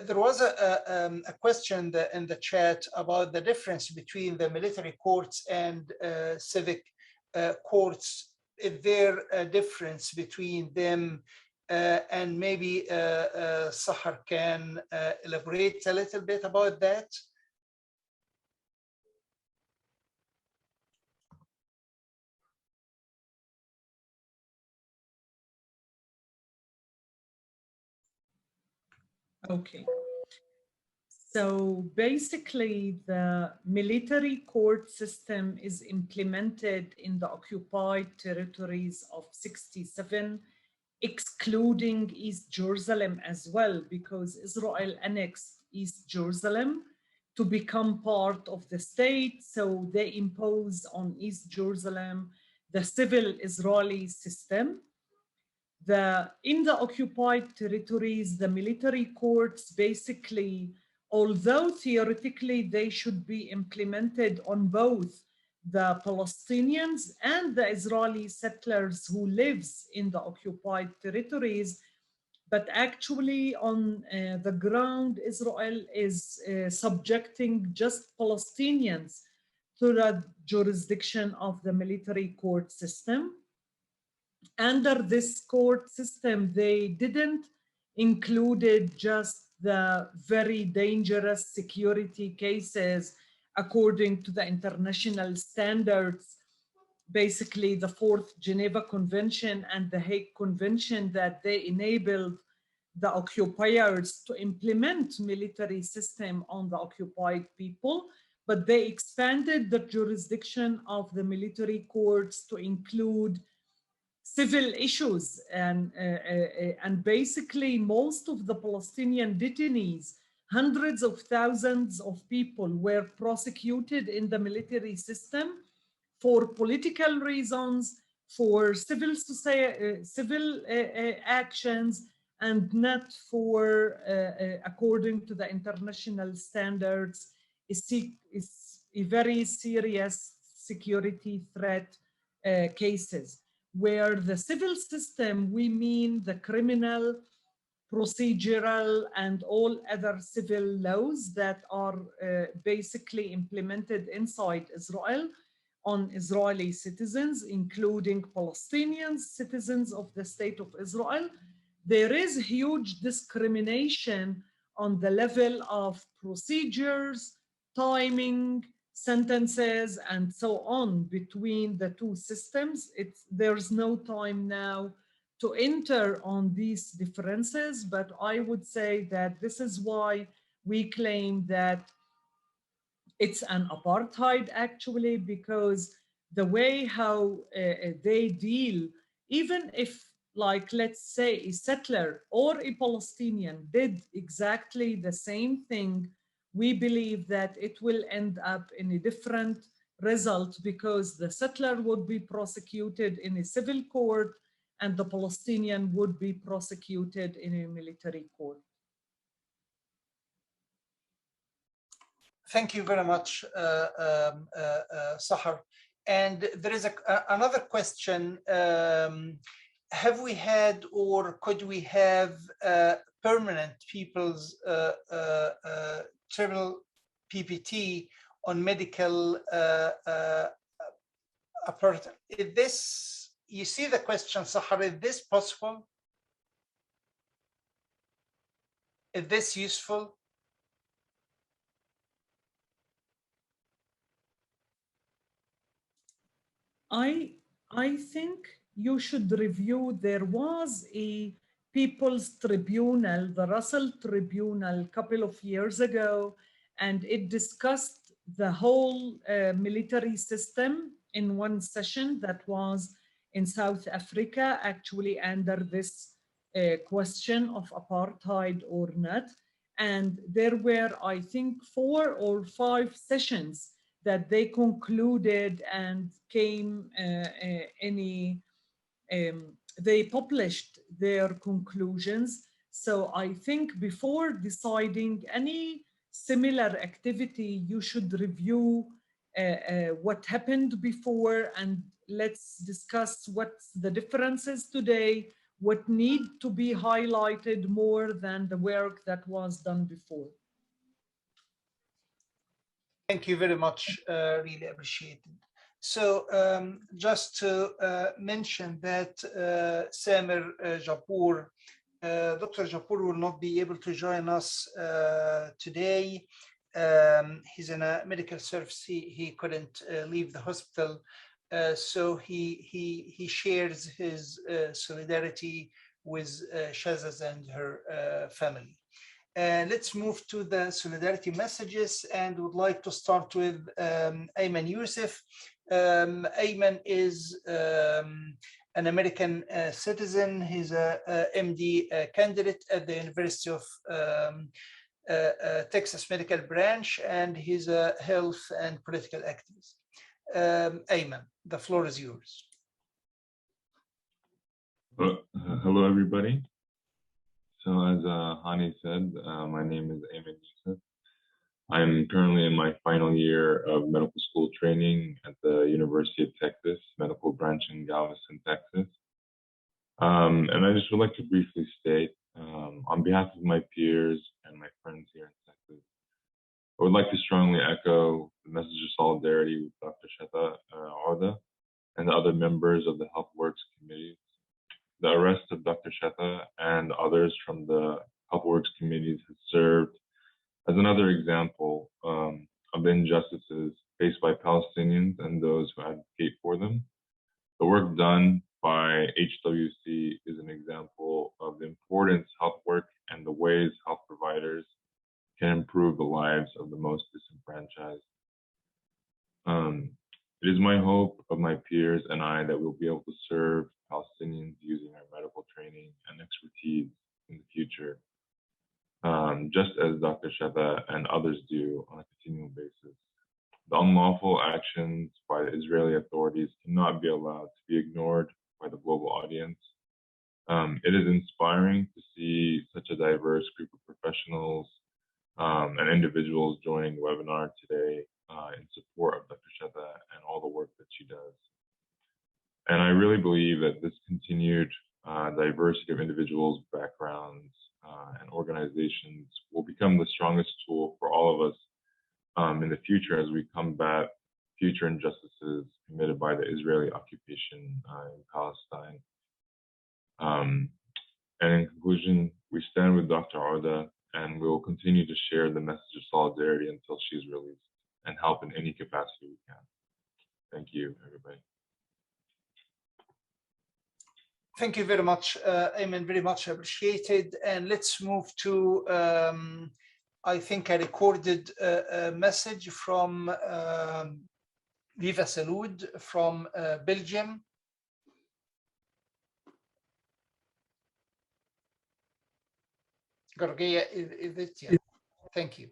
there was a question in the chat about the difference between the military courts and civic courts. Is there a difference between them? And maybe Sahar can elaborate a little bit about that. Okay. So basically, the military court system is implemented in the occupied territories of 67, excluding East Jerusalem as well, because Israel annexed East Jerusalem to become part of the state. So they imposed on East Jerusalem the civil Israeli system. In the occupied territories, the military courts basically, although theoretically they should be implemented on both the Palestinians and the Israeli settlers who lives in the occupied territories, but actually on the ground, Israel is subjecting just Palestinians to the jurisdiction of the military court system. Under this court system, they didn't included just the very dangerous security cases according to the international standards, basically the Fourth Geneva Convention and the Hague Convention, that they enabled the occupiers to implement military system on the occupied people, but they expanded the jurisdiction of the military courts to include civil issues, and basically most of the Palestinian detainees, hundreds of thousands of people, were prosecuted in the military system for political reasons, for civil society, civil actions, and not for, according to the international standards, is a very serious security threat cases. Where the civil system, we mean the criminal, procedural, and all other civil laws that are basically implemented inside Israel, on Israeli citizens, including Palestinian citizens of the State of Israel. There is huge discrimination on the level of procedures, timing, sentences, and so on between the two systems. There's no time now to enter on these differences, but I would say that this is why we claim that it's an apartheid, actually, because the way how they deal, even if, like, let's say a settler or a Palestinian did exactly the same thing, we believe that it will end up in a different result, because the settler would be prosecuted in a civil court and the Palestinian would be prosecuted in a military court. Thank you very much, Sahar. And there is another question. Have we had, or could we have, permanent people's triple PPT on medical apartheid? Is this, you see the question, Sahar, is this possible? Is this useful? I think you should review. There was a People's Tribunal, the Russell Tribunal, a couple of years ago, and it discussed the whole military system in one session that was in South Africa, actually under this question of apartheid or not. And there were, I think, 4 or 5 sessions that they concluded and came they published their conclusions. So I think before deciding any similar activity, you should review what happened before, and let's discuss what's the differences today, what need to be highlighted more than the work that was done before. Thank you very much, really appreciate it. So just to mention that Samir Japour, Dr. Japour will not be able to join us today. He's in a medical service. He couldn't leave the hospital. So he shares his solidarity with Shazaz and her family. Let's move to the solidarity messages, and would like to start with Ayman Youssef. Ayman is an American citizen. He's a MD candidate at the University of Texas Medical Branch, and he's a health and political activist. Ayman, the floor is yours. Hello, everybody. So as Hani said, my name is Ayman Youssef. I'm currently in my final year of medical school training at the University of Texas Medical Branch in Galveston, Texas. And I just would like to briefly state, on behalf of my peers and my friends here in Texas, I would like to strongly echo the message of solidarity with Dr. Shata Orda and the other members of the Health Works committees. The arrest of Dr. Shata and others from the Health Works committees has served as another example of the injustices faced by Palestinians and those who advocate for them. The work done by HWC is an example of the importance of health work and the ways health providers can improve the lives of the most disenfranchised. It is my hope of my peers and I that we'll be able to serve Palestinians using our medical training and expertise in the future, just as Dr. Shata and others do on a continual basis. The unlawful actions by the Israeli authorities cannot be allowed to be ignored by the global audience. It is inspiring to see such a diverse group of professionals and individuals joining the webinar today in support of Dr. Shata and all the work that she does. And I really believe that this continued diversity of individuals, backgrounds, and organizations will become the strongest tool for all of us in the future as we combat future injustices committed by the Israeli occupation in Palestine. And in conclusion, we stand with Dr. Auda, and we will continue to share the message of solidarity until she is released and help in any capacity we can. Thank you, everybody. Thank you very much, Ayman, very much appreciated. And let's move to, I think, a recorded message from Viva Salud from Belgium. Gorgia, is it? Yeah. Thank you.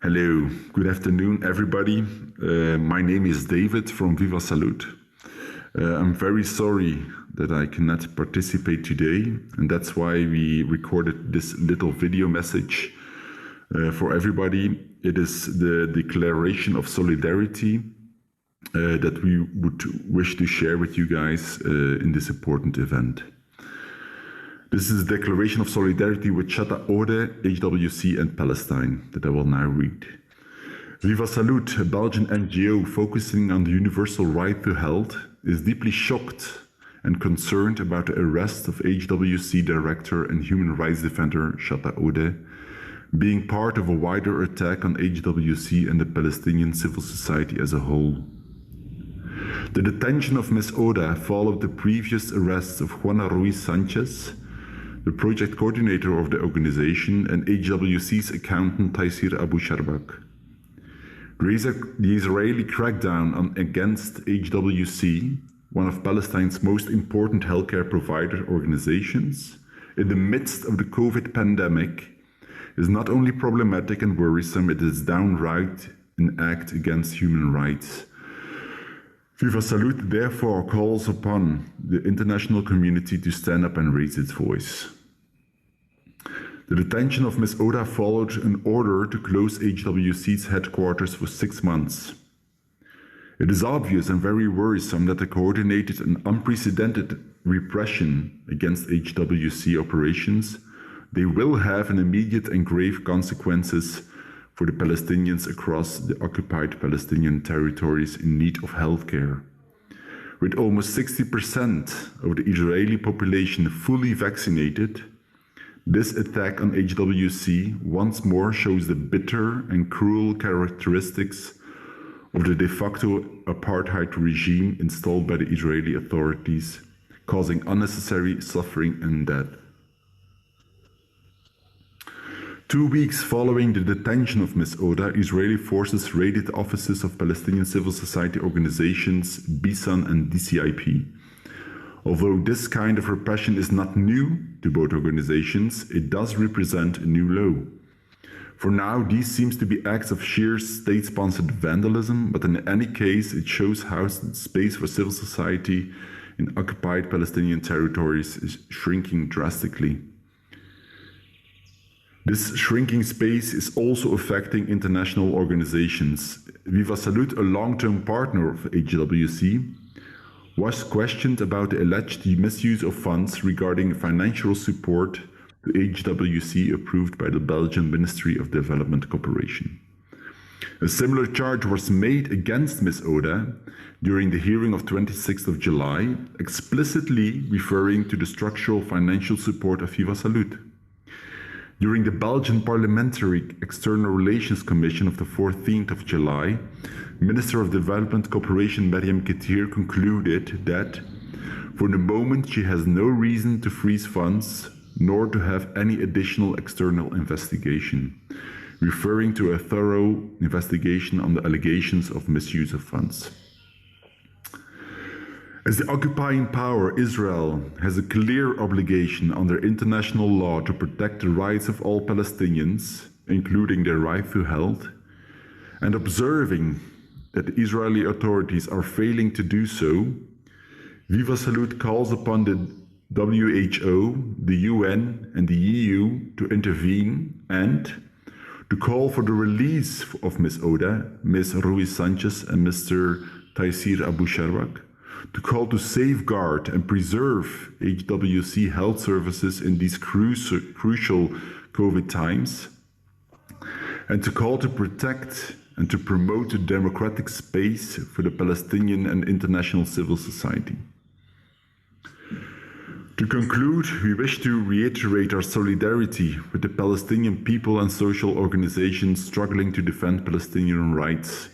Hello, good afternoon, everybody. My name is David from Viva Salud. I'm very sorry that I cannot participate today, and that's why we recorded this little video message for everybody. It is the declaration of solidarity that we would wish to share with you guys in this important event. This is a declaration of solidarity with Shatta Ode, HWC and Palestine that I will now read. Viva Salud, a Belgian NGO focusing on the universal right to health, is deeply shocked and concerned about the arrest of HWC director and human rights defender Shatta Ode, being part of a wider attack on HWC and the Palestinian civil society as a whole. The detention of Ms. Ode followed the previous arrests of Juana Ruiz Sanchez, the project coordinator of the organization, and HWC's accountant Taysir Abu Sharbak. The Israeli crackdown against HWC, one of Palestine's most important healthcare provider organizations, in the midst of the COVID pandemic, is not only problematic and worrisome, it is downright an act against human rights. Viva Salud therefore calls upon the international community to stand up and raise its voice. The detention of Ms. Ode followed an order to close HWC's headquarters for 6 months. It is obvious and very worrisome that the coordinated and unprecedented repression against HWC operations, they will have an immediate and grave consequences for the Palestinians across the occupied Palestinian territories in need of healthcare. With almost 60% of the Israeli population fully vaccinated, this attack on HWC once more shows the bitter and cruel characteristics of the de facto apartheid regime installed by the Israeli authorities, causing unnecessary suffering and death. 2 weeks following the detention of Ms. Ode, Israeli forces raided offices of Palestinian civil society organizations BISAN and DCIP. Although this kind of repression is not new to both organizations, it does represent a new low. For now, these seems to be acts of sheer state-sponsored vandalism, but in any case, it shows how space for civil society in occupied Palestinian territories is shrinking drastically. This shrinking space is also affecting international organizations. Viva Salud, a long-term partner of HWC, was questioned about the alleged misuse of funds regarding financial support to HWC approved by the Belgian Ministry of Development Cooperation. A similar charge was made against Ms. Ode during the hearing of 26th of July, explicitly referring to the structural financial support of Viva Salud. During the Belgian Parliamentary External Relations Commission of the 14th of July, Minister of Development Cooperation Mariam Ketir concluded that for the moment she has no reason to freeze funds nor to have any additional external investigation, referring to a thorough investigation on the allegations of misuse of funds. As the occupying power, Israel has a clear obligation under international law to protect the rights of all Palestinians, including their right to health, and observing that the Israeli authorities are failing to do so, Viva Salud calls upon the WHO, the UN, and the EU to intervene and to call for the release of Ms. Ode, Ms. Ruiz Sanchez, and Mr. Taysir Abu Sharbak, to call to safeguard and preserve HWC health services in these crucial COVID times, and to call to protect and to promote a democratic space for the Palestinian and international civil society. To conclude, we wish to reiterate our solidarity with the Palestinian people and social organizations struggling to defend Palestinian rights.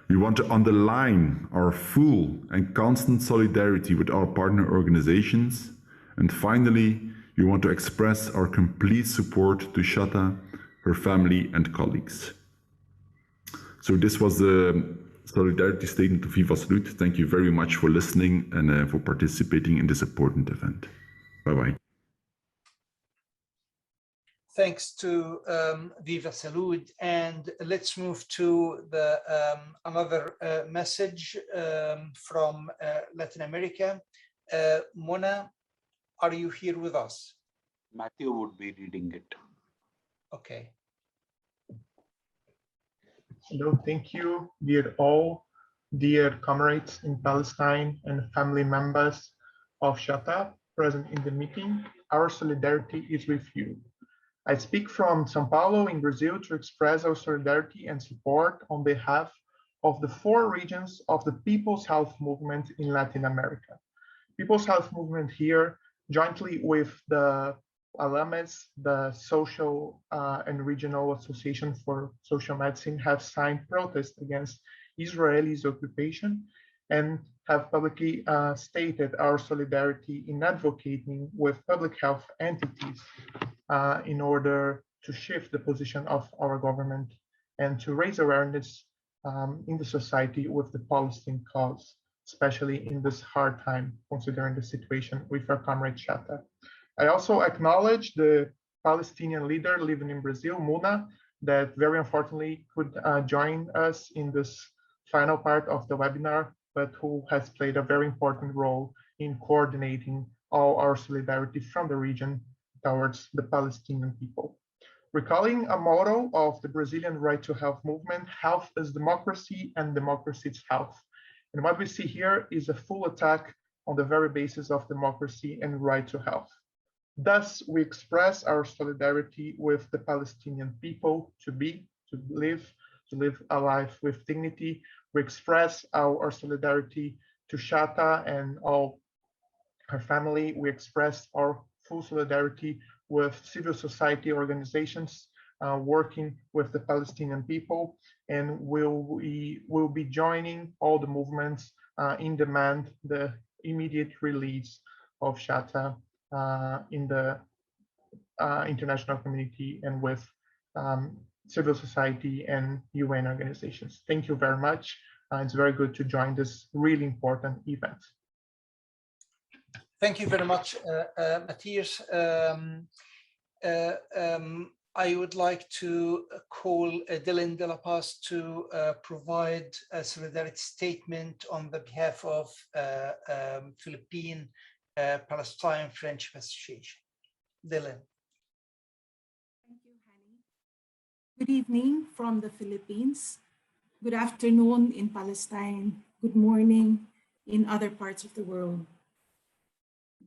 We want to underline our full and constant solidarity with our partner organizations. And finally, we want to express our complete support to Shatta, her family and colleagues. So this was the solidarity statement of Viva Salute. Thank you very much for listening and for participating in this important event. Bye-bye. Thanks to Viva Salud, and let's move to the another message from Latin America. Mona, are you here with us? Matthew would be reading it. Okay. Hello, thank you, dear all, dear comrades in Palestine and family members of Shatta present in the meeting. Our solidarity is with you. I speak from São Paulo in Brazil to express our solidarity and support on behalf of the 4 regions of the People's Health Movement in Latin America. People's Health Movement here, jointly with the ALAMES, the Social and Regional Association for Social Medicine, have signed protest against Israel's occupation and have publicly stated our solidarity in advocating with public health entities in order to shift the position of our government and to raise awareness in the society with the Palestinian cause, especially in this hard time, considering the situation with our comrade Shatta. I also acknowledge the Palestinian leader living in Brazil, Muna, that very unfortunately could join us in this final part of the webinar, but who has played a very important role in coordinating all our solidarity from the region towards the Palestinian people. Recalling a motto of the Brazilian Right to Health movement, health is democracy and democracy is health. And what we see here is a full attack on the very basis of democracy and right to health. Thus, we express our solidarity with the Palestinian people to live a life with dignity. We express our solidarity to Shatta and all her family. We express our full solidarity with civil society organizations working with the Palestinian people, and we will be joining all the movements in demand the immediate release of Shatta in the international community and with civil society and UN organizations. Thank you very much. It's very good to join this really important event. Thank you very much, Matthias. I would like to call Dylan De La Paz to provide a solidarity statement on the behalf of Philippine Palestine Friendship Association. Dylan. Thank you, Hani. Good evening from the Philippines. Good afternoon in Palestine. Good morning in other parts of the world.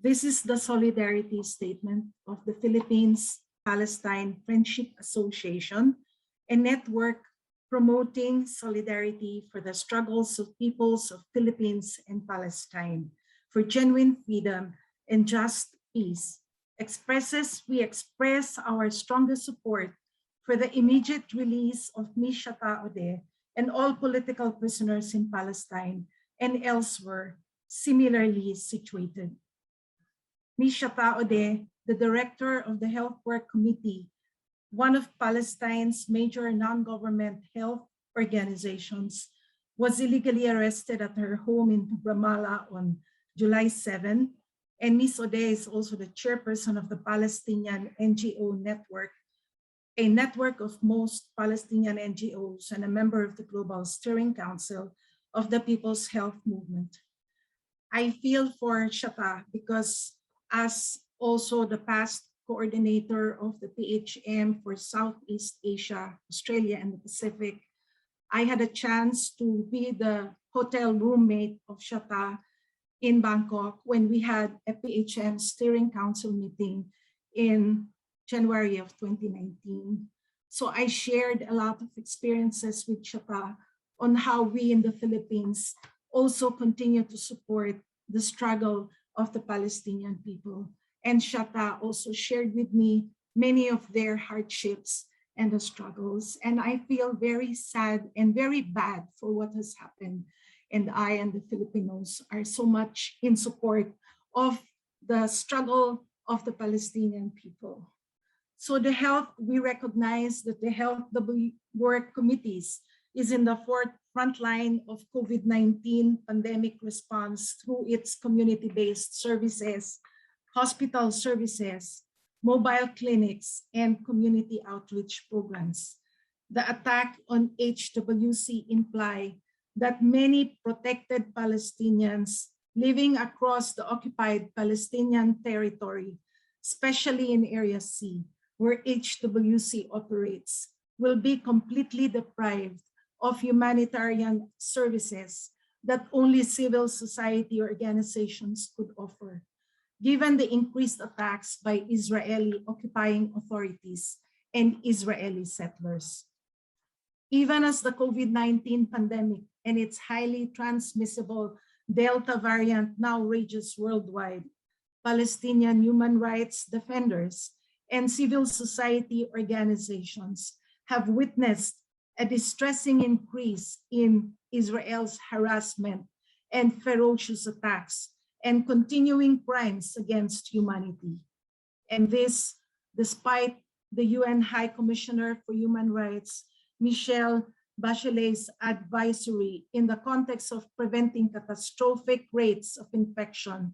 This is the solidarity statement of the Philippines Palestine Friendship Association, a network promoting solidarity for the struggles of peoples of Philippines and Palestine for genuine freedom and just peace. We express our strongest support for the immediate release of Ms. Shatta Ode and all political prisoners in Palestine and elsewhere similarly situated. Ms. Shatta Ode, the director of the Health Work Committee, one of Palestine's major non-government health organizations, was illegally arrested at her home in Ramallah on July 7. And Ms. Ode is also the chairperson of the Palestinian NGO network, a network of most Palestinian NGOs and a member of the Global Steering Council of the People's Health Movement. I feel for Shatta because as also the past coordinator of the PHM for Southeast Asia, Australia, and the Pacific, I had a chance to be the hotel roommate of Shatta in Bangkok when we had a PHM Steering Council meeting in January of 2019. So I shared a lot of experiences with Shatta on how we in the Philippines also continue to support the struggle of the Palestinian people. And Shatta also shared with me many of their hardships and the struggles. And I feel very sad and very bad for what has happened. And I and the Filipinos are so much in support of the struggle of the Palestinian people. So the health, we recognize that the health work committees is in the front line of COVID-19 pandemic response through its community-based services, hospital services, mobile clinics, and community outreach programs. The attack on HWC implies that many protected Palestinians living across the occupied Palestinian territory, especially in Area C, where HWC operates, will be completely deprived of humanitarian services that only civil society organizations could offer, given the increased attacks by Israeli occupying authorities and Israeli settlers. Even as the COVID-19 pandemic and its highly transmissible Delta variant now rages worldwide, Palestinian human rights defenders and civil society organizations have witnessed a distressing increase in Israel's harassment and ferocious attacks and continuing crimes against humanity. And this, despite the UN High Commissioner for Human Rights, Michelle Bachelet's advisory in the context of preventing catastrophic rates of infection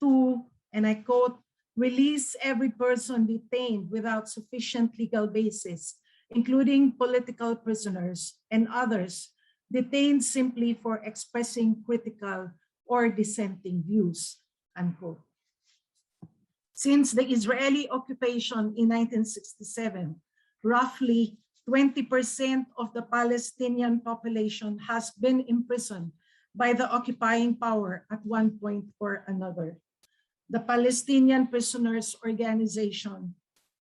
to, and I quote, release every person detained without sufficient legal basis, including political prisoners and others detained simply for expressing critical or dissenting views, unquote. Since the Israeli occupation in 1967, roughly 20% of the Palestinian population has been imprisoned by the occupying power at one point or another. The Palestinian Prisoners Organization,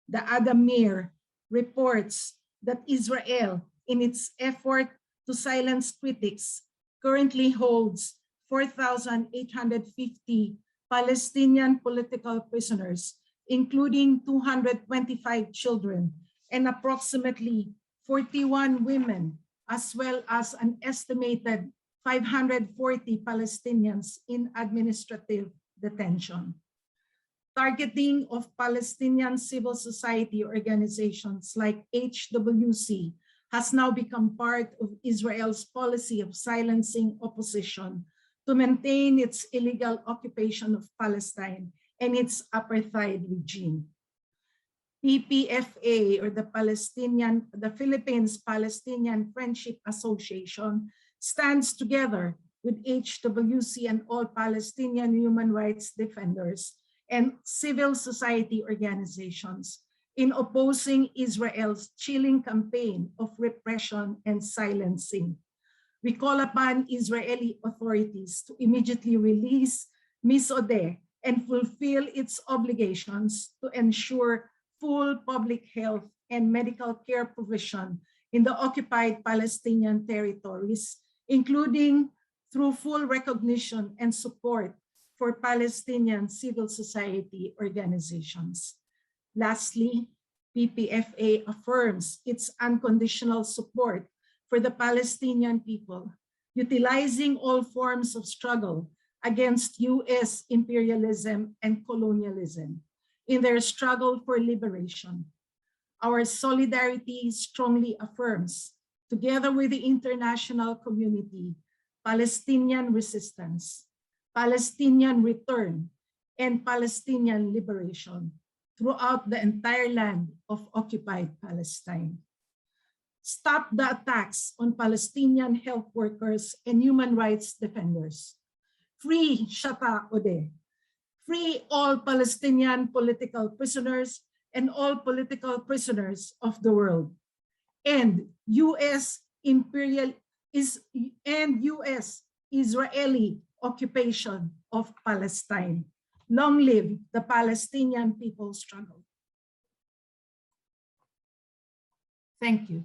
the Adamir, reports that Israel, in its effort to silence critics, currently holds 4,850 Palestinian political prisoners, including 225 children and approximately 41 women, as well as an estimated 540 Palestinians in administrative detention. Targeting of Palestinian civil society organizations like HWC has now become part of Israel's policy of silencing opposition to maintain its illegal occupation of Palestine and its apartheid regime. PPFA, or the Philippines Palestinian Friendship Association, stands together with HWC and all Palestinian human rights defenders and civil society organizations in opposing Israel's chilling campaign of repression and silencing. We call upon Israeli authorities to immediately release Ms. Odeh and fulfill its obligations to ensure full public health and medical care provision in the occupied Palestinian territories, including through full recognition and support for Palestinian civil society organizations. Lastly, PPFA affirms its unconditional support for the Palestinian people, utilizing all forms of struggle against US imperialism and colonialism in their struggle for liberation. Our solidarity strongly affirms, together with the international community, Palestinian resistance, Palestinian return, and Palestinian liberation throughout the entire land of occupied Palestine. Stop the attacks on Palestinian health workers and human rights defenders. Free Shatta Odeh. Free all Palestinian political prisoners and all political prisoners of the world. And US Israeli occupation of Palestine. Long live the Palestinian people's struggle. Thank you.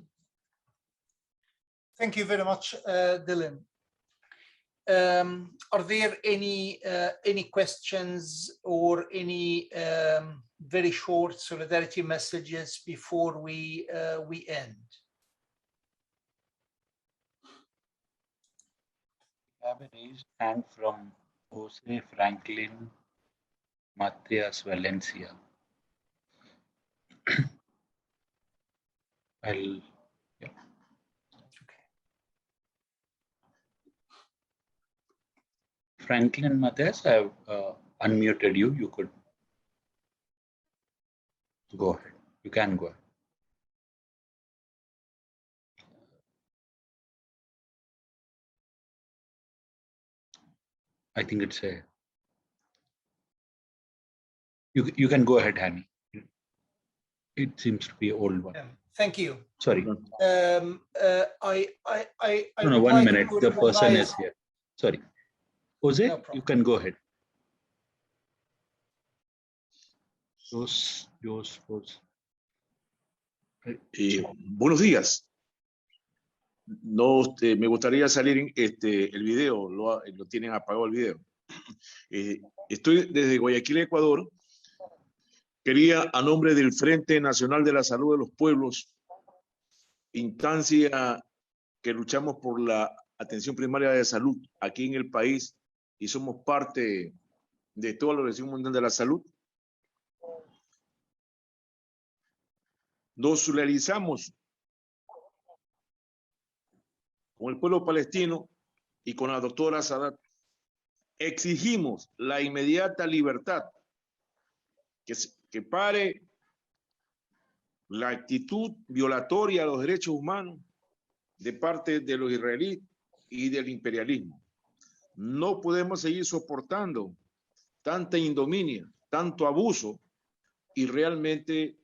Thank you very much, Dylan. Are there any questions or any very short solidarity messages before we end? I have a raised hand from Jose Franklin Matrias Valencia. Yeah. Franklin Matrias, I have unmuted you. You could go ahead. You can go ahead. I think it's a. You can go ahead, Hani. It seems to be an old one. Thank you. Sorry. No, One minute. The person is here. Sorry. Jose, you can go ahead. Buenos días. No, me gustaría salir el video, lo tienen apagado el video. Estoy desde Guayaquil, Ecuador. Quería, a nombre del Frente Nacional de la Salud de los Pueblos, instancia que luchamos por la atención primaria de salud aquí en el país y somos parte de toda la Organización Mundial de la Salud, nos solidarizamos con el pueblo palestino y con la doctora Sadat. Exigimos la inmediata libertad, que pare la actitud violatoria a los derechos humanos de parte de los israelíes y del imperialismo. No podemos seguir soportando tanta indominia, tanto abuso, y realmente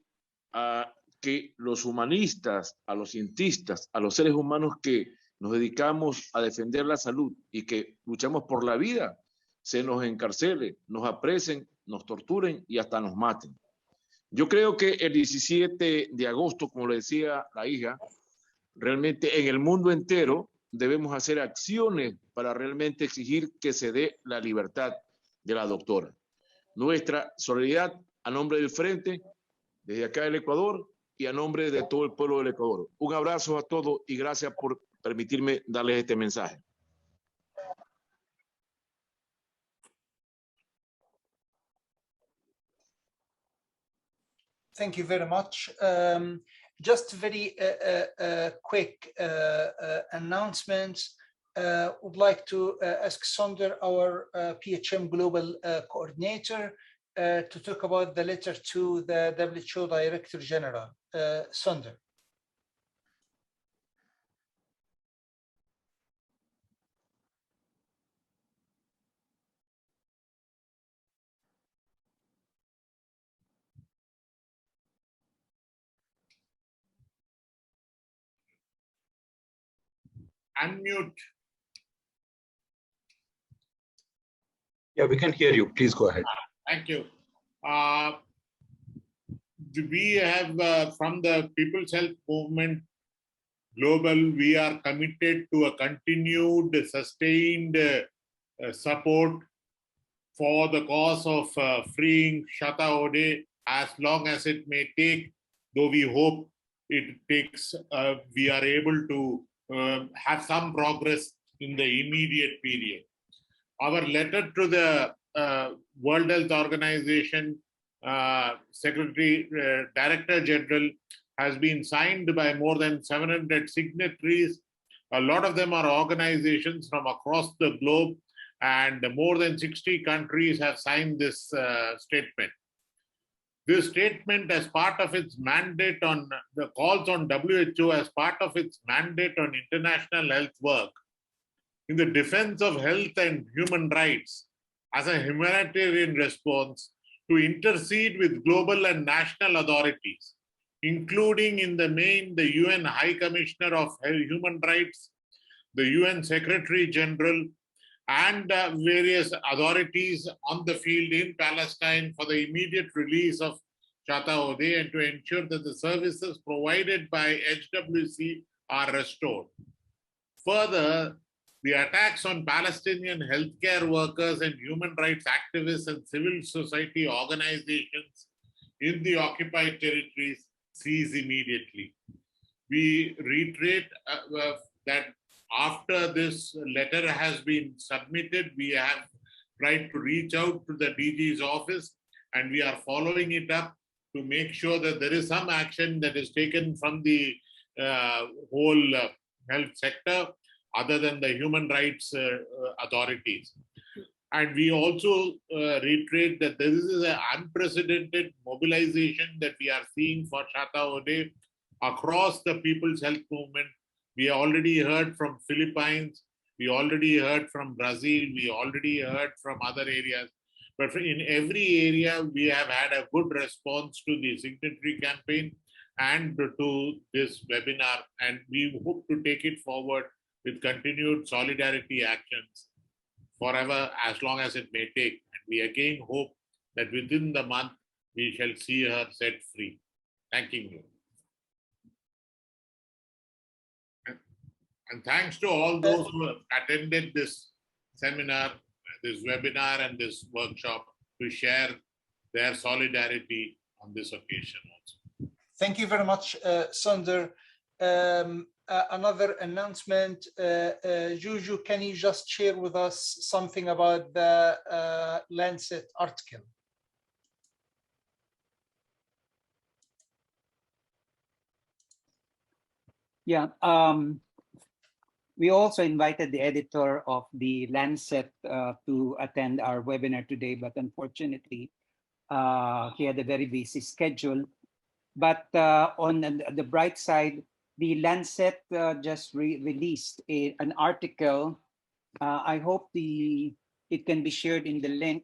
que los humanistas, a los cientistas, a los seres humanos que nos dedicamos a defender la salud y que luchamos por la vida, se nos encarcele, nos apresen, nos torturen y hasta nos maten. Yo creo que el 17 de agosto, como le decía la hija, realmente en el mundo entero debemos hacer acciones para realmente exigir que se dé la libertad de la doctora. Nuestra solidaridad a nombre del Frente, desde acá del Ecuador y a nombre de todo el pueblo del Ecuador. Un abrazo a todos y gracias por permitirme darles este mensaje. Thank you very much. Just very quick announcement. Would like to ask Sonder, our PHM Global Coordinator, to talk about the letter to the WHO Director General. Sonder. Unmute. Yeah, we can hear you. Please go ahead. Thank you. We have, from the People's Health Movement Global, we are committed to a continued, sustained support for the cause of freeing Shatta Ode as long as it may take, though we hope it takes, we are able to have some progress in the immediate period. Our letter to the World Health Organization Secretary, Director General has been signed by more than 700 signatories. A lot of them are organizations from across the globe, and more than 60 countries have signed this statement. This statement, as part of its mandate on the calls on WHO, as part of its mandate on international health work, in the defense of health and human rights, as a humanitarian response, to intercede with global and national authorities, including in the main the UN High Commissioner of Human Rights, the UN Secretary General, and various authorities on the field in Palestine for the immediate release of Shatta Ode and to ensure that the services provided by HWC are restored. Further, the attacks on Palestinian healthcare workers and human rights activists and civil society organizations in the occupied territories cease immediately. We reiterate that after this letter has been submitted, we have tried to reach out to the DG's office, and we are following it up to make sure that there is some action that is taken from the whole health sector other than the human rights authorities. And we also reiterate that this is an unprecedented mobilization that we are seeing for Shatta Ode across the People's Health Movement. We already heard from Philippines, we already heard from Brazil, we already heard from other areas. But in every area, we have had a good response to the signatory campaign and to this webinar. And we hope to take it forward with continued solidarity actions forever, as long as it may take. And we again hope that within the month, we shall see her set free. Thanking you. And thanks to all those who have attended this seminar, this webinar, and this workshop to share their solidarity on this occasion also. Thank you very much, Sundar. Another announcement, Juju, can you just share with us something about the Lancet article? Yeah, we also invited the editor of the Lancet to attend our webinar today, but unfortunately, he had a very busy schedule. But on the bright side, the Lancet just released an article. I hope it can be shared in the link.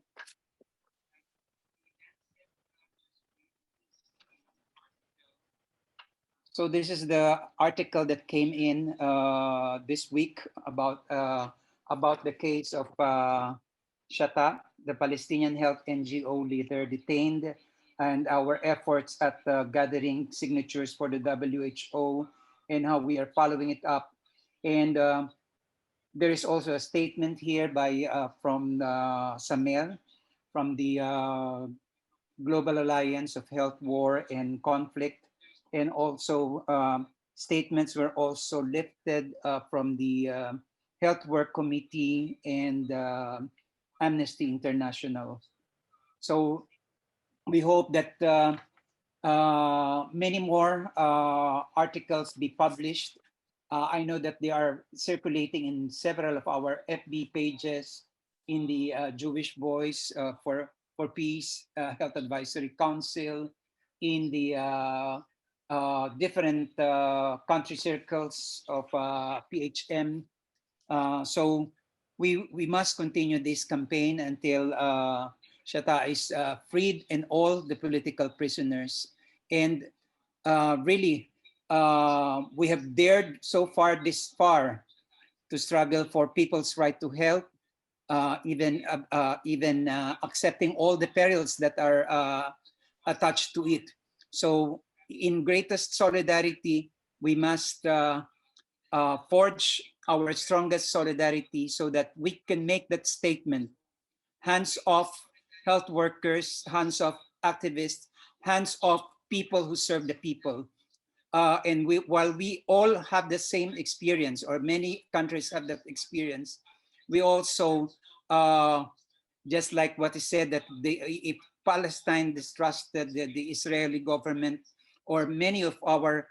So this is the article that came in this week about the case of Shatta, the Palestinian health NGO leader detained, and our efforts at gathering signatures for the WHO and how we are following it up. And there is also a statement here by from Samer, from the Global Alliance of Health, War, and Conflict. And also statements were also lifted from the Health Work Committee and Amnesty International. So we hope that many more articles be published. I know that they are circulating in several of our FB pages, in the Jewish Voice for Peace, Health Advisory Council, in the different country circles of PHM. So we must continue this campaign until Shatta is freed and all the political prisoners. And really, we have dared this far to struggle for people's right to health, even accepting all the perils that are attached to it. So in greatest solidarity, we must forge our strongest solidarity so that we can make that statement: hands off health workers, hands off activists, hands off people who serve the people. And while we all have the same experience, or many countries have that experience, we also, just like what is said, that if Palestine distrusted the Israeli government, or many of our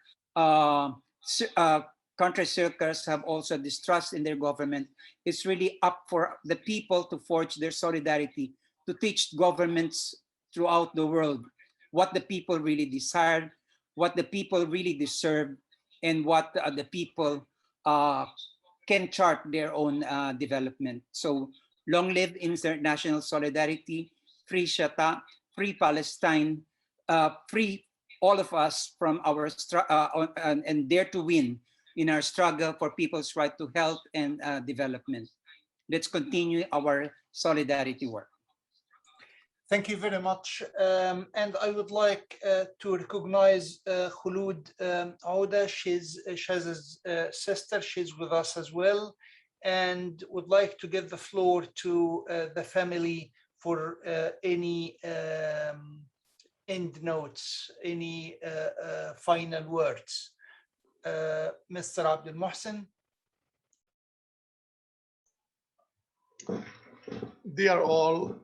country circles have also distrust in their government, it's really up for the people to forge their solidarity, to teach governments throughout the world what the people really desire, what the people really deserve, and what the people can chart their own development. So long live international solidarity, free Shatta, free Palestine, free all of us from our and dare to win in our struggle for people's right to health and development. Let's continue our solidarity work. Thank you very much. And I would like to recognize Khulud Auda. She's Shaz's sister. She's with us as well. And would like to give the floor to the family for any end notes, any final words. Mr. Abdul Muhsin. Dear all,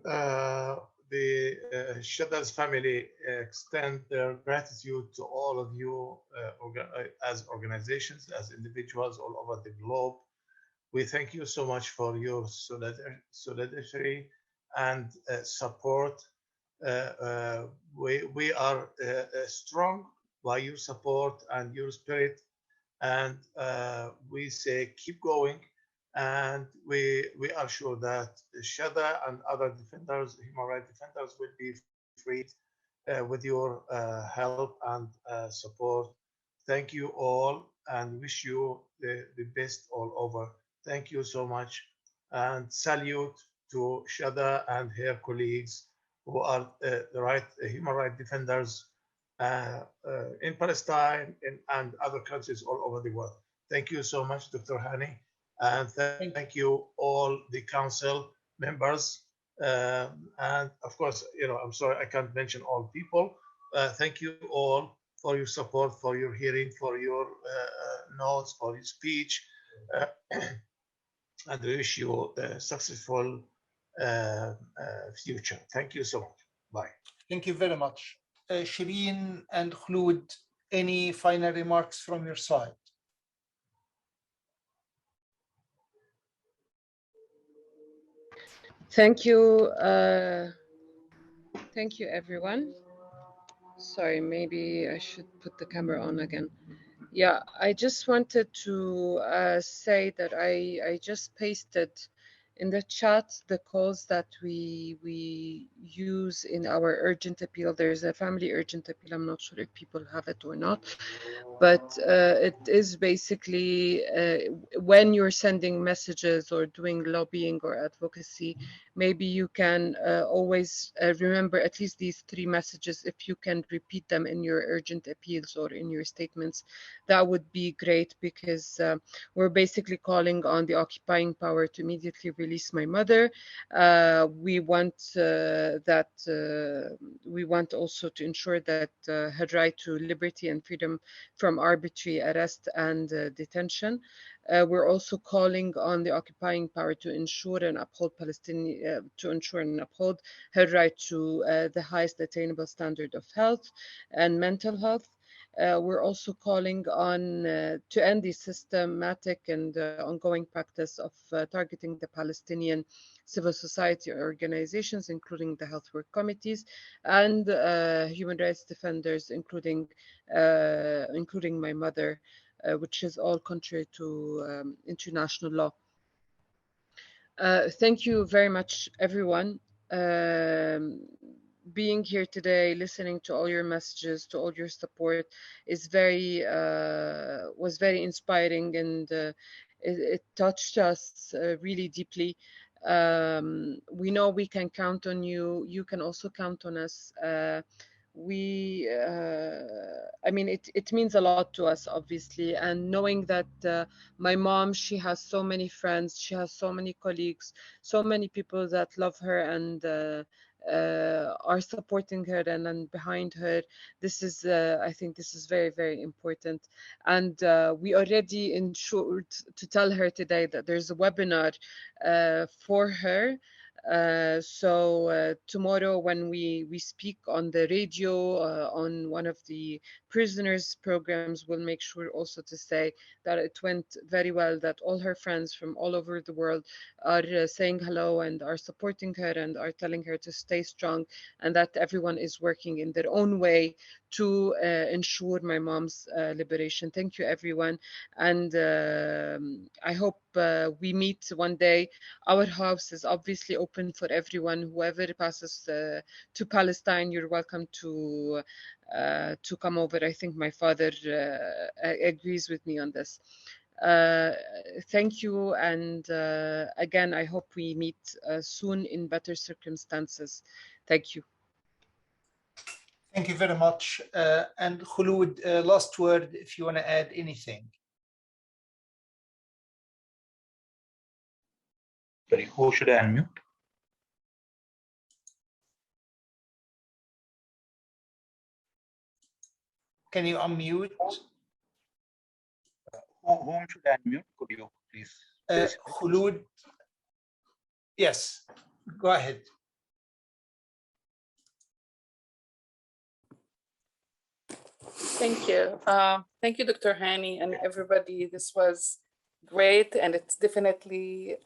the Shada's family extend their gratitude to all of you as organizations, as individuals all over the globe. We thank you so much for your solidarity and support. We are strong by your support and your spirit, and we say keep going. And we are sure that Shada and other defenders, human rights defenders, will be freed with your help and support. Thank you all, and wish you the best all over. Thank you so much, and salute to Shada and her colleagues who are the human rights defenders in Palestine and other countries all over the world. Thank you so much, Dr. Hani. And thank you all the council members, and of course, I'm sorry I can't mention all people. Thank you all for your support, for your hearing, for your notes, for your speech, and we wish you a successful future. Thank you so much. Bye. Thank you very much. Shireen and Khulud, any final remarks from your side? Thank you. Thank you, everyone. Sorry, maybe I should put the camera on again. Yeah, I just wanted to say that I just pasted in the chat the calls that we use in our urgent appeal. There's a family urgent appeal. I'm not sure if people have it or not, but it is basically when you're sending messages or doing lobbying or advocacy, maybe you can always remember at least these 3 messages. If you can repeat them in your urgent appeals or in your statements, that would be great, because we're basically calling on the occupying power to immediately release my mother. We want we want also to ensure that her right to liberty and freedom from arbitrary arrest and detention. We're also calling on the occupying power to ensure and uphold her right to the highest attainable standard of health and mental health. We're also calling on to end the systematic and ongoing practice of targeting the Palestinian civil society organizations, including the health work committees and human rights defenders, including my mother, which is all contrary to international law. Thank you very much, everyone. Being here today, listening to all your messages, to all your support, is was very inspiring, and it touched us really deeply. We know we can count on you. You can also count on us. I mean, it means a lot to us, obviously, and knowing that my mom, she has so many friends, she has so many colleagues, so many people that love her and are supporting her and behind her. This is I think this is very, very important, and we already ensured to tell her today that there's a webinar for her. So tomorrow when we speak on the radio on one of the prisoners programs, we'll make sure also to say that it went very well, that all her friends from all over the world are saying hello and are supporting her and are telling her to stay strong, and that everyone is working in their own way to ensure my mom's liberation. Thank you, everyone, and I hope we meet one day. Our house is obviously open for everyone. Whoever passes to Palestine, you're welcome to come over. I think my father agrees with me on this. Thank you, and again, I hope we meet soon in better circumstances. Thank you. Thank you very much. And Khulud, last word, if you want to add anything. Sorry, who should I unmute? Can you unmute? Whom should I unmute? Could you please? Khulud, yes, go ahead. Thank you. Thank you, Dr. Hani, and everybody. This was great, and it definitely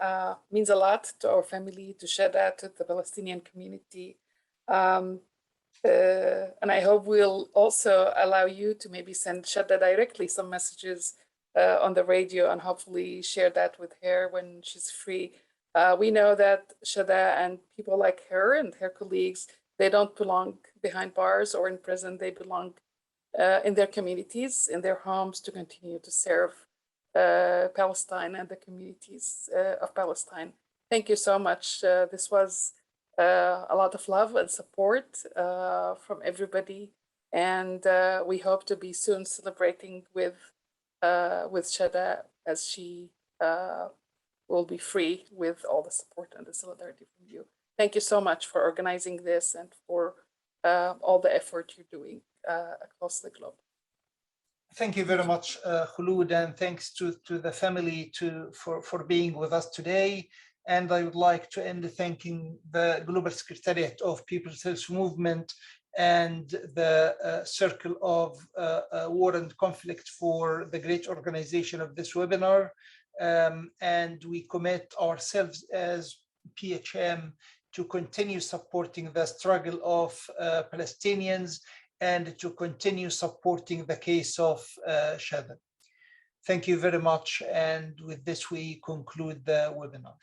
means a lot to our family, to Shada, to the Palestinian community. And I hope we'll also allow you to maybe send Shada directly some messages on the radio and hopefully share that with her when she's free. We know that Shada and people like her and her colleagues, they don't belong behind bars or in prison. They belong in their communities, in their homes, to continue to serve Palestine and the communities of Palestine. Thank you so much. This was a lot of love and support from everybody, and we hope to be soon celebrating with Shada as she will be free with all the support and the solidarity from you. Thank you so much for organizing this and for all the effort you're doing across the globe. Thank you very much, Khulud, and thanks to the family for being with us today. And I would like to end thanking the Global Secretariat of People's Health Movement and the Circle of War and Conflict for the great organization of this webinar. And we commit ourselves as PHM to continue supporting the struggle of Palestinians and to continue supporting the case of Shada. Thank you very much. And with this, we conclude the webinar.